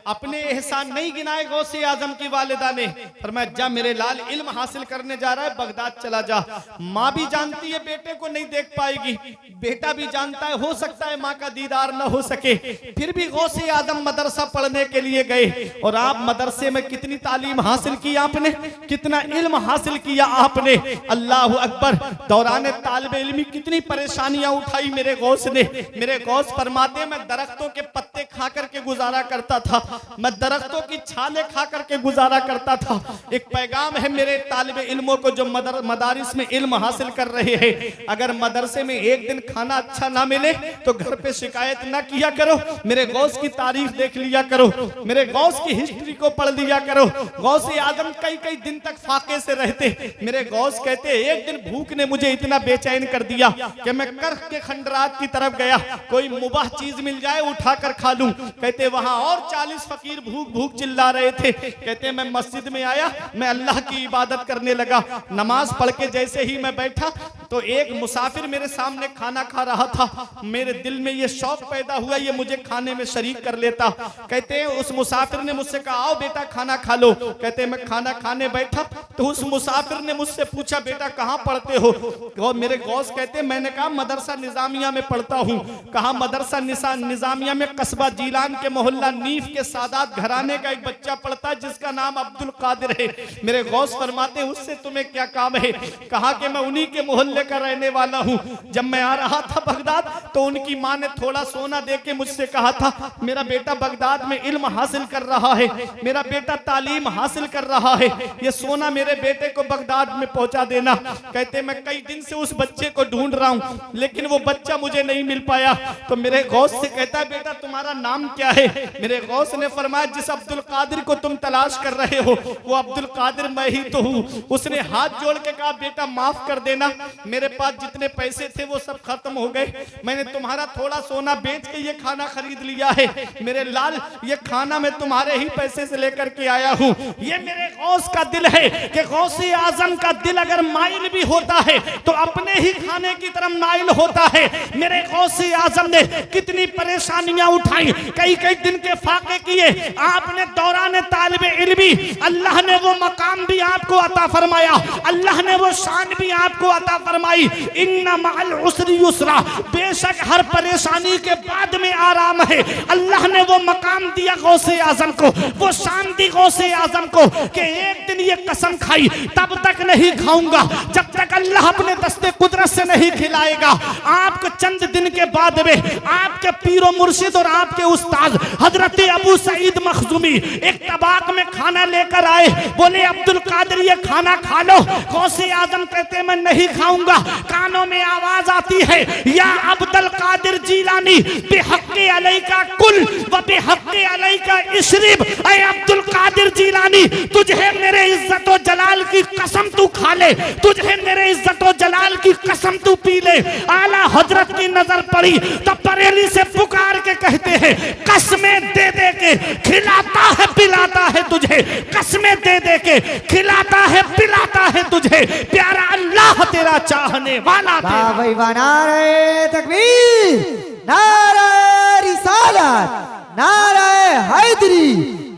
अपने एहसान नहीं गिनाए गौसे आजम की वालिदा ने। फरमाया जा मेरे लाल इल्म हासिल करने जा रहा है, बगदाद चला जा। माँ भी जानती है बेटे को नहीं देख पाएगी, बेटा भी जानता है हो सकता है माँ का दीदार न हो सके, फिर भी गौसे आजम मदरसा पढ़ने के लिए गए। और आप मदरसे में कितनी तालीम हासिल की आपने, कितना इल्म हासिल किया आपने। अल्लाह अकबर। दौरान तालिब इल्मी कितनी परेशानियां उठाई मेरे गौस ने। मेरे गौस फरमाते मैं दरख्तों के पत्ते खा करके गुजारा करता था, मैं दरख्तों की छाले खा करके गुजारा करता था। एक पैगाम है मेरे तालिब इल्मों को जो मदारिस में इल्म हासिल कर रहे हैं, अगर मदरसे में एक दिन खाना अच्छा ना मिले तो घर पे शिकायत ना किया करो, मेरे गौस की तारीख देख लिया करो, मेरे गौस की हिस्ट्री को पढ़ लिया करो। गौसे आजम कई कई दिन तक फाके से रहते। मेरे गौस कहते एक दिन भूख ने मुझे इतना बेचैन कर दिया कि मैं कर्ख के खंडरात की तरफ गया, कोई मुबाह चीज मिल जाए उठाकर खा लूं। कहते वहां और 40 फकीर भूख भूख चिल्ला रहे थे। कहते मैं मस्जिद में आया, मैं अल्लाह की इबादत करने लगा। नमाज पढ़ के जैसे ही मैं बैठा तो एक मुसाफिर मेरे सामने खाना खा रहा था। मेरे दिल में ये शौक पैदा हुआ ये मुझे खाने में शरीक कर लेता। कहते हैं उस मुसाफिर ने मुझसे कहा आओ बेटा खाना खा लो। कहते मैं खाना खाने बैठा तो उस मुसाफिर ने मुझसे पूछा बेटा कहाँ पढ़ते हो? और मेरे गौस कहते मैंने कहा मदरसा निजामिया में पढ़ता हूँ। कहा मदरसा निजामिया में कस्बा जीलान के मोहल्ला नीफ के सादात घराने का एक बच्चा पढ़ता है जिसका नाम अब्दुल कादिर है। मेरे गौस फरमाते उससे तुम्हें क्या काम है? कहा कि मैं उन्हीं के मोहल्ले का रहने वाला हूँ। जब मैं आ रहा था बगदाद तो उनकी माँ ने थोड़ा सोना दे के मुझसे कहा था मेरा बेटा बगदाद में इल्म हासिल कर रहा है, मेरा बेटा तालीम हासिल कर रहा है, ये सोना मेरे बेटे को बगदाद में पहुंचा देना। कहते मैं कई दिन से उस बच्चे को ढूंढ रहा हूँ लेकिन वो बच्चा मुझे नहीं मिल पाया। तो मेरे गौस से कहता है बेटा तुम्हारा नाम क्या है? मेरे गौस ने फरमाया जिस अब्दुल कादिर को तुम तलाश कर रहे हो वो अब्दुल कादिर मैं ही तो हूँ। उसने हाथ जोड़ के कहा बेटा माफ कर देना, मेरे पास जितने पैसे थे वो सब खत्म हो गए, मैंने तुम्हारा थोड़ा सोना बेच के ये खाना खरीद लिया है। मेरे लाल ये खाना मैं तुम्हारे ही पैसे से लेकर के आया हूँ। ये मेरे गौस का दिल है कि गौसे आजम का दिल अगर माइल भी होता है तो अपने ही खाने की तरफ माइल होता है। मेरे गौसे आजम ने कितनी परेशानियां उठाई, कई कई दिन के फाके किए। आपने दौरान तालिब इल्मी अल्लाह ने वो मकाम भी आपको अता फरमाया, अल्लाह ने वो शान भी आपको अता फरमाई। इन्ना मअल उसरी युसरा, बेशक हर परेशानी के बाद में आराम है। अल्लाह ने वो मकाम दिया गौसे आजम को, वो शान दी गौसे आजम को कि एक दिन ये कसम खाई तब तक नहीं खाऊंगा जब तक अल्लाह अपने दस्ते कुदरत से नहीं खिलाएगा। आपको चंद दिन के बाद में आपके पीरो मुर्शिद और आपके उस्ताद हजरत अबू सईद मखजूमी एक तबाक में खाना लेकर आए। बोले अब्दुल कादिर ये खाना खा लो। गौसे आजम कहते मैं नहीं खाऊंगा। कानों में आवाज आती है या अब्दुल कादिर जीलानी बेहक्के अलैका कुल व बेहक्के अलैका इशरिब। ऐ अब्दुल कादिर जीलानी तुझे मेरे इज्जत व जलाल की कसम तू खा ले, तुझे मेरे इज्जत व जलाल की कसम तू पी ले। आला हजरत की नजर पड़ी तब बरेली से पुकार के कहते हैं कसमें दे दे के खिलाता है पिलाता है तुझे, कसमें दे दे के खिलाता है पिलाता है तुझे, प्यारा अल्लाह तेरा चाहने वाला तेरा। नारे तकबीर, नारे रिसालत, नारे हैदरी,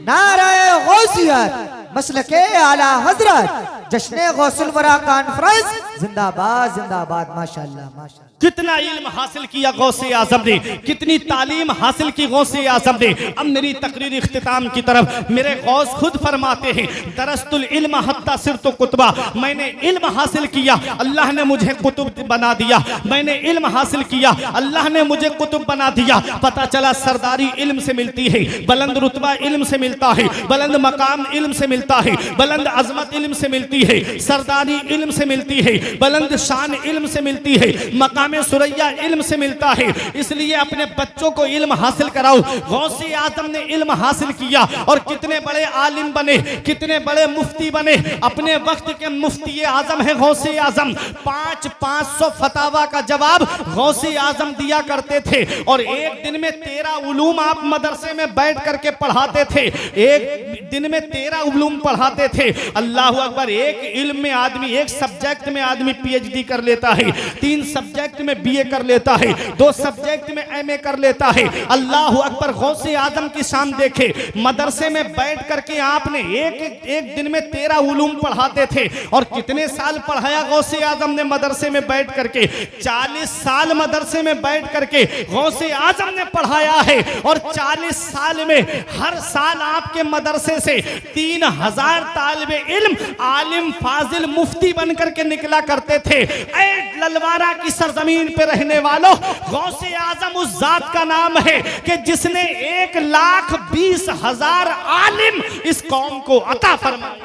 नारे गौसियत, मसलके आला हजरत, जश्न गौसुल वरा कॉन्फ्रेंस जिंदाबाद जिंदाबाद। माशाअल्लाह माशाअल्लाह। कितना इल्म हासिल किया गौसे आजम ने, कितनी तालीम हासिल की गौसे आजम ने। अब मेरी तकरीर इख्तिताम की तरफ। मेरे गौस खुद फरमाते हैं दरस्तुल इल्म हत्ता सिरतु कुतबा, मैंने इल्म हासिल किया अल्लाह ने मुझे कुतुब बना दिया, मैंने इल्म हासिल किया अल्लाह ने मुझे कुतुब बना दिया। पता चला सरदारी इल्म से मिलती है, बुलंद रुतबा इल्म से मिलता है, बुलंद मकाम इल्म से मिलता है, बुलंद अजमत इल्म से मिलती है, सरदारी इल्म से मिलती है, बुलंद शान इल्म से मिलती है, मकाम सुरैया इल्म से मिलता है। इसलिए अपने बच्चों को इल्म हासिल कराओ। गौसे आजम ने इल्म हासिल किया और कितने बड़े आलिम बने, कितने बड़े मुफ्ती बने। अपने वक्त के मुफ्ती आजम है गौसे आजम। 500 फतावा का जवाब गौसे आजम दिया करते थे और एक दिन में 13 उलूम आप मदरसे में बैठ करके पढ़ाते थे। एक दिन में 13 उलूम पढ़ाते थे। अल्लाह अकबर। एक इल्म में आदमी, एक सब्जेक्ट में आदमी PhD कर लेता है, 3 सब्जेक्ट सब्जेक्ट में बीए कर लेता है, 2 सब्जेक्ट में एमए कर लेता है। अल्लाह अकबर, गौसे आजम की शान देखे। मदरसे में बैठ करके आपने एक दिन में 13 उलूम पढ़ाते थे, और कितने साल पढ़ाया गौसे आजम ने मदरसे में बैठ करके? 40 साल मदरसे में बैठ करके गौसे आजम ने पढ़ाया है। और 40 साल में हर साल आपके मदरसे से 3000 तालिबे इल्म, आलिम, फाजिल, मुफ्ती बन करके निकला करते थे। ऐ ललवारा की सरजमीन पे रहने वालों, गौसे आजम उस जात का नाम है कि जिसने 1,20,000 आलिम इस कौम को अता फरमाए।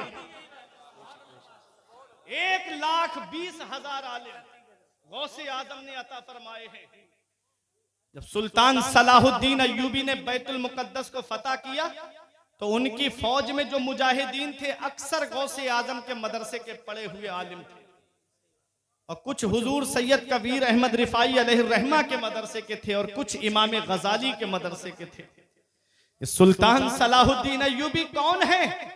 1,20,000 आलिम गौसे आजम ने अता फरमाए हैं। जब सुल्तान सलाहुद्दीन अय्यूबी ने बैतुल मुकद्दस को फतह किया, तो उनकी फौज में जो मुजाहिदीन थे अक्सर गौसे आजम के मदरसे के पढ़े हुए आलिम थे, और कुछ हुजूर सैयद कबीर अहमद रिफाई अलैहिर्रहमा के मदरसे के थे, और कुछ इमाम गजाली के मदरसे के थे। सुल्तान सलाहुद्दीन अय्यूबी कौन है?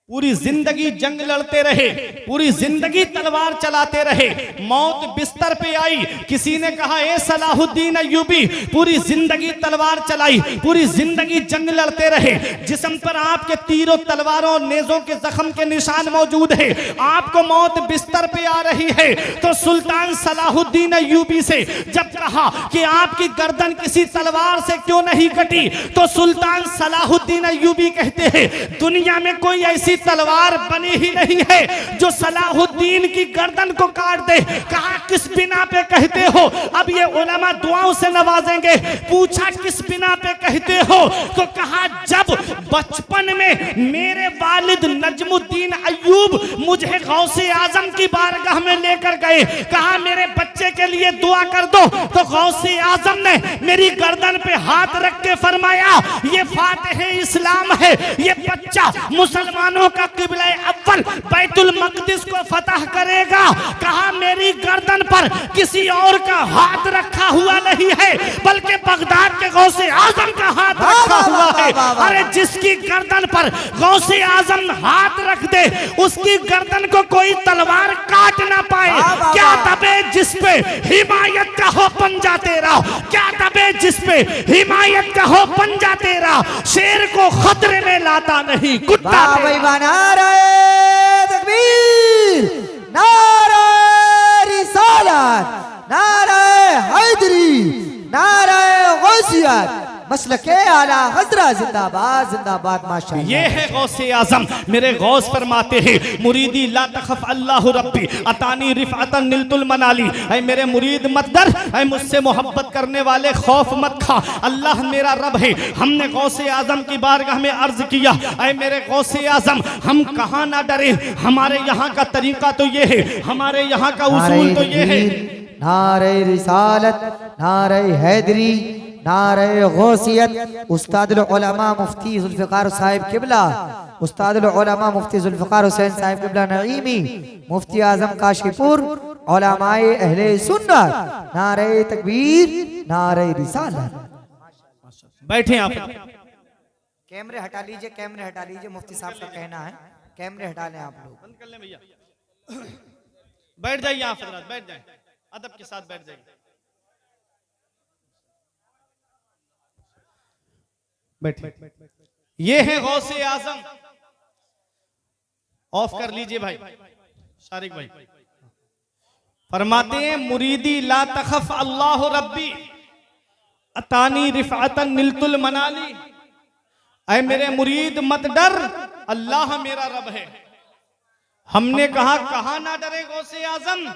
पूरी जिंदगी जंग लड़ते रहे, पूरी जिंदगी तलवार चलाते रहे। मौत बिस्तर पे आई, किसी ने कहा ए सलाहुद्दीन अय्यूबी, पूरी जिंदगी तलवार चलाई, पूरी जिंदगी जंग लड़ते रहे, जिस्म पर आपके तीरों, तलवारों, नेजों के जख्म के निशान मौजूद है, आपको मौत बिस्तर पे आ रही है। तो सुल्तान सलाहुद्दीन अय्यूबी से जब कहा कि आपकी गर्दन किसी तलवार से क्यों नहीं कटी, तो सुल्तान सलाहुद्दीन अय्यूबी कहते हैं दुनिया में कोई ऐसी तलवार बनी ही नहीं है जो सलाहुद्दीन की गर्दन को काट दे। कहा किस बिना पे कहते हो? अब ये उलमा दुआओं से नवाजेंगे। पूछा किस बिना पे कहते हो? तो कहा जब बचपन में मेरे वालिद नजमुद्दीन अय्यूब मुझे गौसे आजम की बारगाह में लेकर गए, कहा मेरे बच्चे के लिए दुआ कर दो, तो गौसे आजम ने मेरी गर्दन पे हाथ रख के फरमाया ये फातिह इस्लाम है, ये बच्चा मुसलमानों का किबला अव्वल बैतुल मक़दिस को फतह करेगा। कहा मेरी गर्दन पर किसी और का हाथ रखा हुआ नहीं है, बल्कि बगदाद के गौसे आजम का हाथ रखा हुआ है। अरे जिसकी गर्दन पर गौसे आजम हाथ रख दे, उसकी गर्दन को कोई तलवार काट ना पाए। क्या दबे जिस पे हिमायत का हो पंजा तेरा, क्या दबे जिस पे हिमायत का हो पंजा तेरा, शेर को खतरे में लाता नहीं कुत्ता। नारे तकबीर, नारे रिसालत, नारे हैदरी, नारे गौसियत, मसलके आला हज़रा जिंदाबाद जिंदाबाद माशाअल्लाह। ये है गौसे आजम। मेरे गौस फरमाते हैं मुरीदी ला तखफ अल्लाह रब्बी अतानी रिफअतन निलतुल मनाली। ऐ मेरे मुरीद मत डर, ऐ मुझसे मोहब्बत करने वाले खौफ मत खा, अल्लाह मेरा रब है। हमने गौसे आजम की बारगाह में अर्ज किया ऐ मेरे गौसे आजम हम कहाँ ना डरे, हमारे यहाँ का तरीका तो ये है, हमारे यहाँ का उसूल तो ये है। नारे रिसालत, नारे हैदरी, नारे गौसियत। उस्तादुल उलमा मुफ्ती जुल्फ़िकार साहिब किबला, उस्तादुल उलमा मुफ्ती जुल्फ़िकार हुसैन साहिब किबला नईमी, मुफ्ती आजम काशीपुर, उलमाए अहले सुन्नत। नारे तकबीर, नारे रिसालत। बैठे आप। कैमरे हटा लीजिए, कैमरे हटा लीजिए, मुफ्ती साहब का कहना है कैमरे हटा लें आप लोग। बंद कर लें भैया। बैठ जाइए आप हजरात, बैठ जाए, अदब के साथ बैठ जाइए। बैठे। ये है गौसे आजम। ऑफ कर लीजिए भाई, शारिक भाई। फरमाते हैं मुरीदी ला तखफ अल्लाह रब्बी अतानी रिफअतन निलतुल मनाली। ऐ मेरे मुरीद मत डर, अल्लाह मेरा रब है। हमने कहा कहाँ ना डरे गौसे आजम,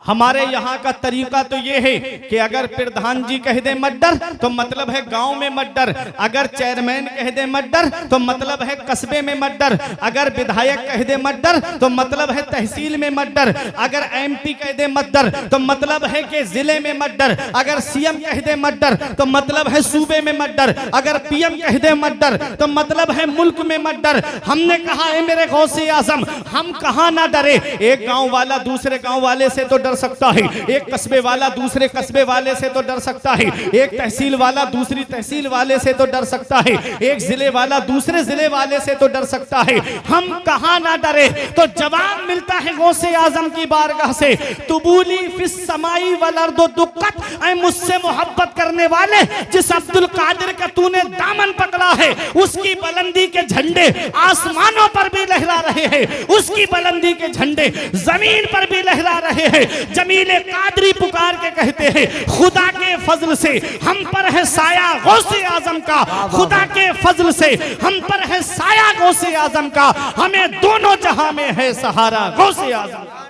हमारे यहाँ का तरीका तो ये है कि अगर प्रधान जी कह दे मत डर तो मतलब है गांव में मत डर, अगर चेयरमैन कह दे मत डर तो मतलब है कस्बे में मत डर, अगर विधायक कह दे मत डर तो मतलब है तहसील में मत डर, अगर एमपी कह दे मत डर तो मतलब है कि जिले में मत डर, अगर सीएम कह दे मत डर तो मतलब है सूबे में मत डर, अगर पीएम कह दे मत डर तो मतलब है मुल्क में मत डर। हमने कहा है मेरे गौसे आजम हम कहाँ ना डरे, एक गाँव वाला दूसरे गाँव वाले से तो डर डर सकता है, एक कस्बे वाला दूसरे कस्बे वाले से तो डर सकता है, एक तहसील वाला दूसरी तहसील वाले से तो डर सकता है, एक जिले वाला दूसरे जिले वाले से तो डर सकता है। हम कहां ना डरे? तो जवाब मिलता है गौसे आजम की बारगाह से, तुबूली फिस समाई वल अर्दो दुक्कत, ऐ मुझसे मोहब्बत करने वाले, जिस अब्दुल कादिर का तूने दामन पकड़ा है, उसकी बुलंदी के झंडे आसमानों पर भी लहरा रहे हैं, उसकी बुलंदी के झंडे जमीन पर भी लहरा रहे हैं। जमीले कादरी पुकार के कहते हैं, खुदा के फजल से हम पर है साया गौसे आजम का, खुदा के फजल से हम पर है साया गौसे आजम का, हमें दोनों जहां में है सहारा गौसे आजम का।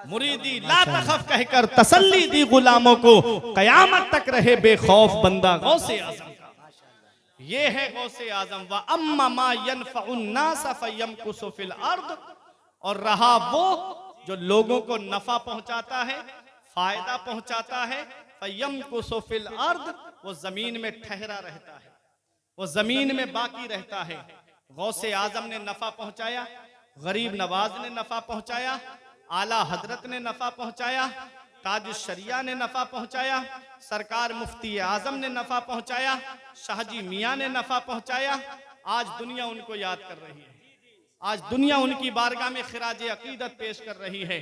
मुरीदी ला तखफ कहकर तसल्ली दी गुलामों को, कयामत तक रहे बेखौफ बंदा गौसे आजम का। ये है गौसे आजम। व अम्मा मा यनफउन नास फयमकुसु फिल अर्द, और रहा वो जो लोगों को नफा पहुंचाता है, फायदा पहुंचाता है, फयमकुसु फिल अर्द, वो जमीन में ठहरा रहता है, वो जमीन में बाकी रहता है। गौसे आजम ने नफा पहुंचाया, गरीब नवाज ने नफा पहुंचाया, आला हजरत ने नफा पहुंचाया, ताज शरिया ने नफा पहुंचाया, सरकार मुफ्ती आजम ने नफा पहुंचाया, शाहजी मियां ने नफा पहुंचाया। आज दुनिया उनको याद कर रही है, आज दुनिया उनकी बारगाह में खिराज अकीदत पेश कर रही है।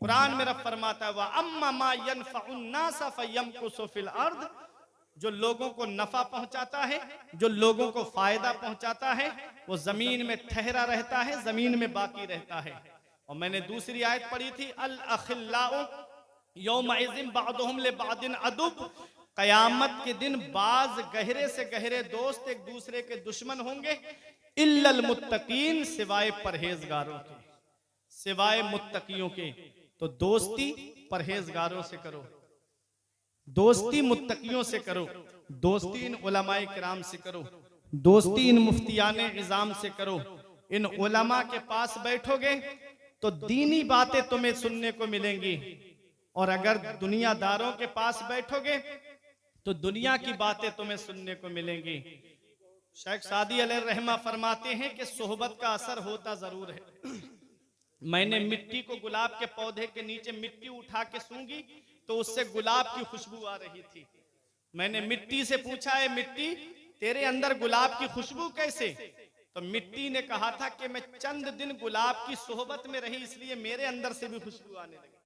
कुरान में रब फरमाता है, व अम्मा मा यनफउन नास फयमकुसु फिल अर्द, जो लोगों को नफा पहुंचाता है, जो लोगों को फायदा पहुंचाता है, वो जमीन में ठहरा रहता है, जमीन में बाकी रहता है। और मैंने दूसरी आयत पढ़ी थी, अल अखिल्लाउ यौमइज़िन बअदुहुम लिबअदिन अदुव, कयामत के दिन बाज गहरे से गहरे दोस्त एक दूसरे के दुश्मन होंगे, इल्लल मुत्तकीन, सिवाय परहेजगारों के, सिवाय मुत्तकियों के। तो दोस्ती परहेजगारों से करो, दोस्ती मुत्तकियों से करो, दोस्ती इन उलमाए किराम से करो, दोस्ती इन मुफ्तियाने इज़ाम से करो। इन उलमा के पास बैठोगे तो दीनी बातें तुम्हें सुनने को मिलेंगी, और अगर दुनियादारों के पास बैठोगे तो दुनिया की बातें तुम्हें सुनने को मिलेंगी। शेख सादी अलैहि रहमा फरमाते हैं कि सोहबत का असर होता जरूर है। मैंने मिट्टी को गुलाब के पौधे के नीचे मिट्टी उठा के सूंघी तो उससे गुलाब की खुशबू आ रही थी। मैंने मिट्टी से पूछा, है मिट्टी तेरे अंदर गुलाब की खुशबू कैसे? तो मिट्टी ने कहा था कि मैं चंद दिन गुलाब की सोहबत में रही, इसलिए मेरे अंदर से भी खुशबू आने लगी।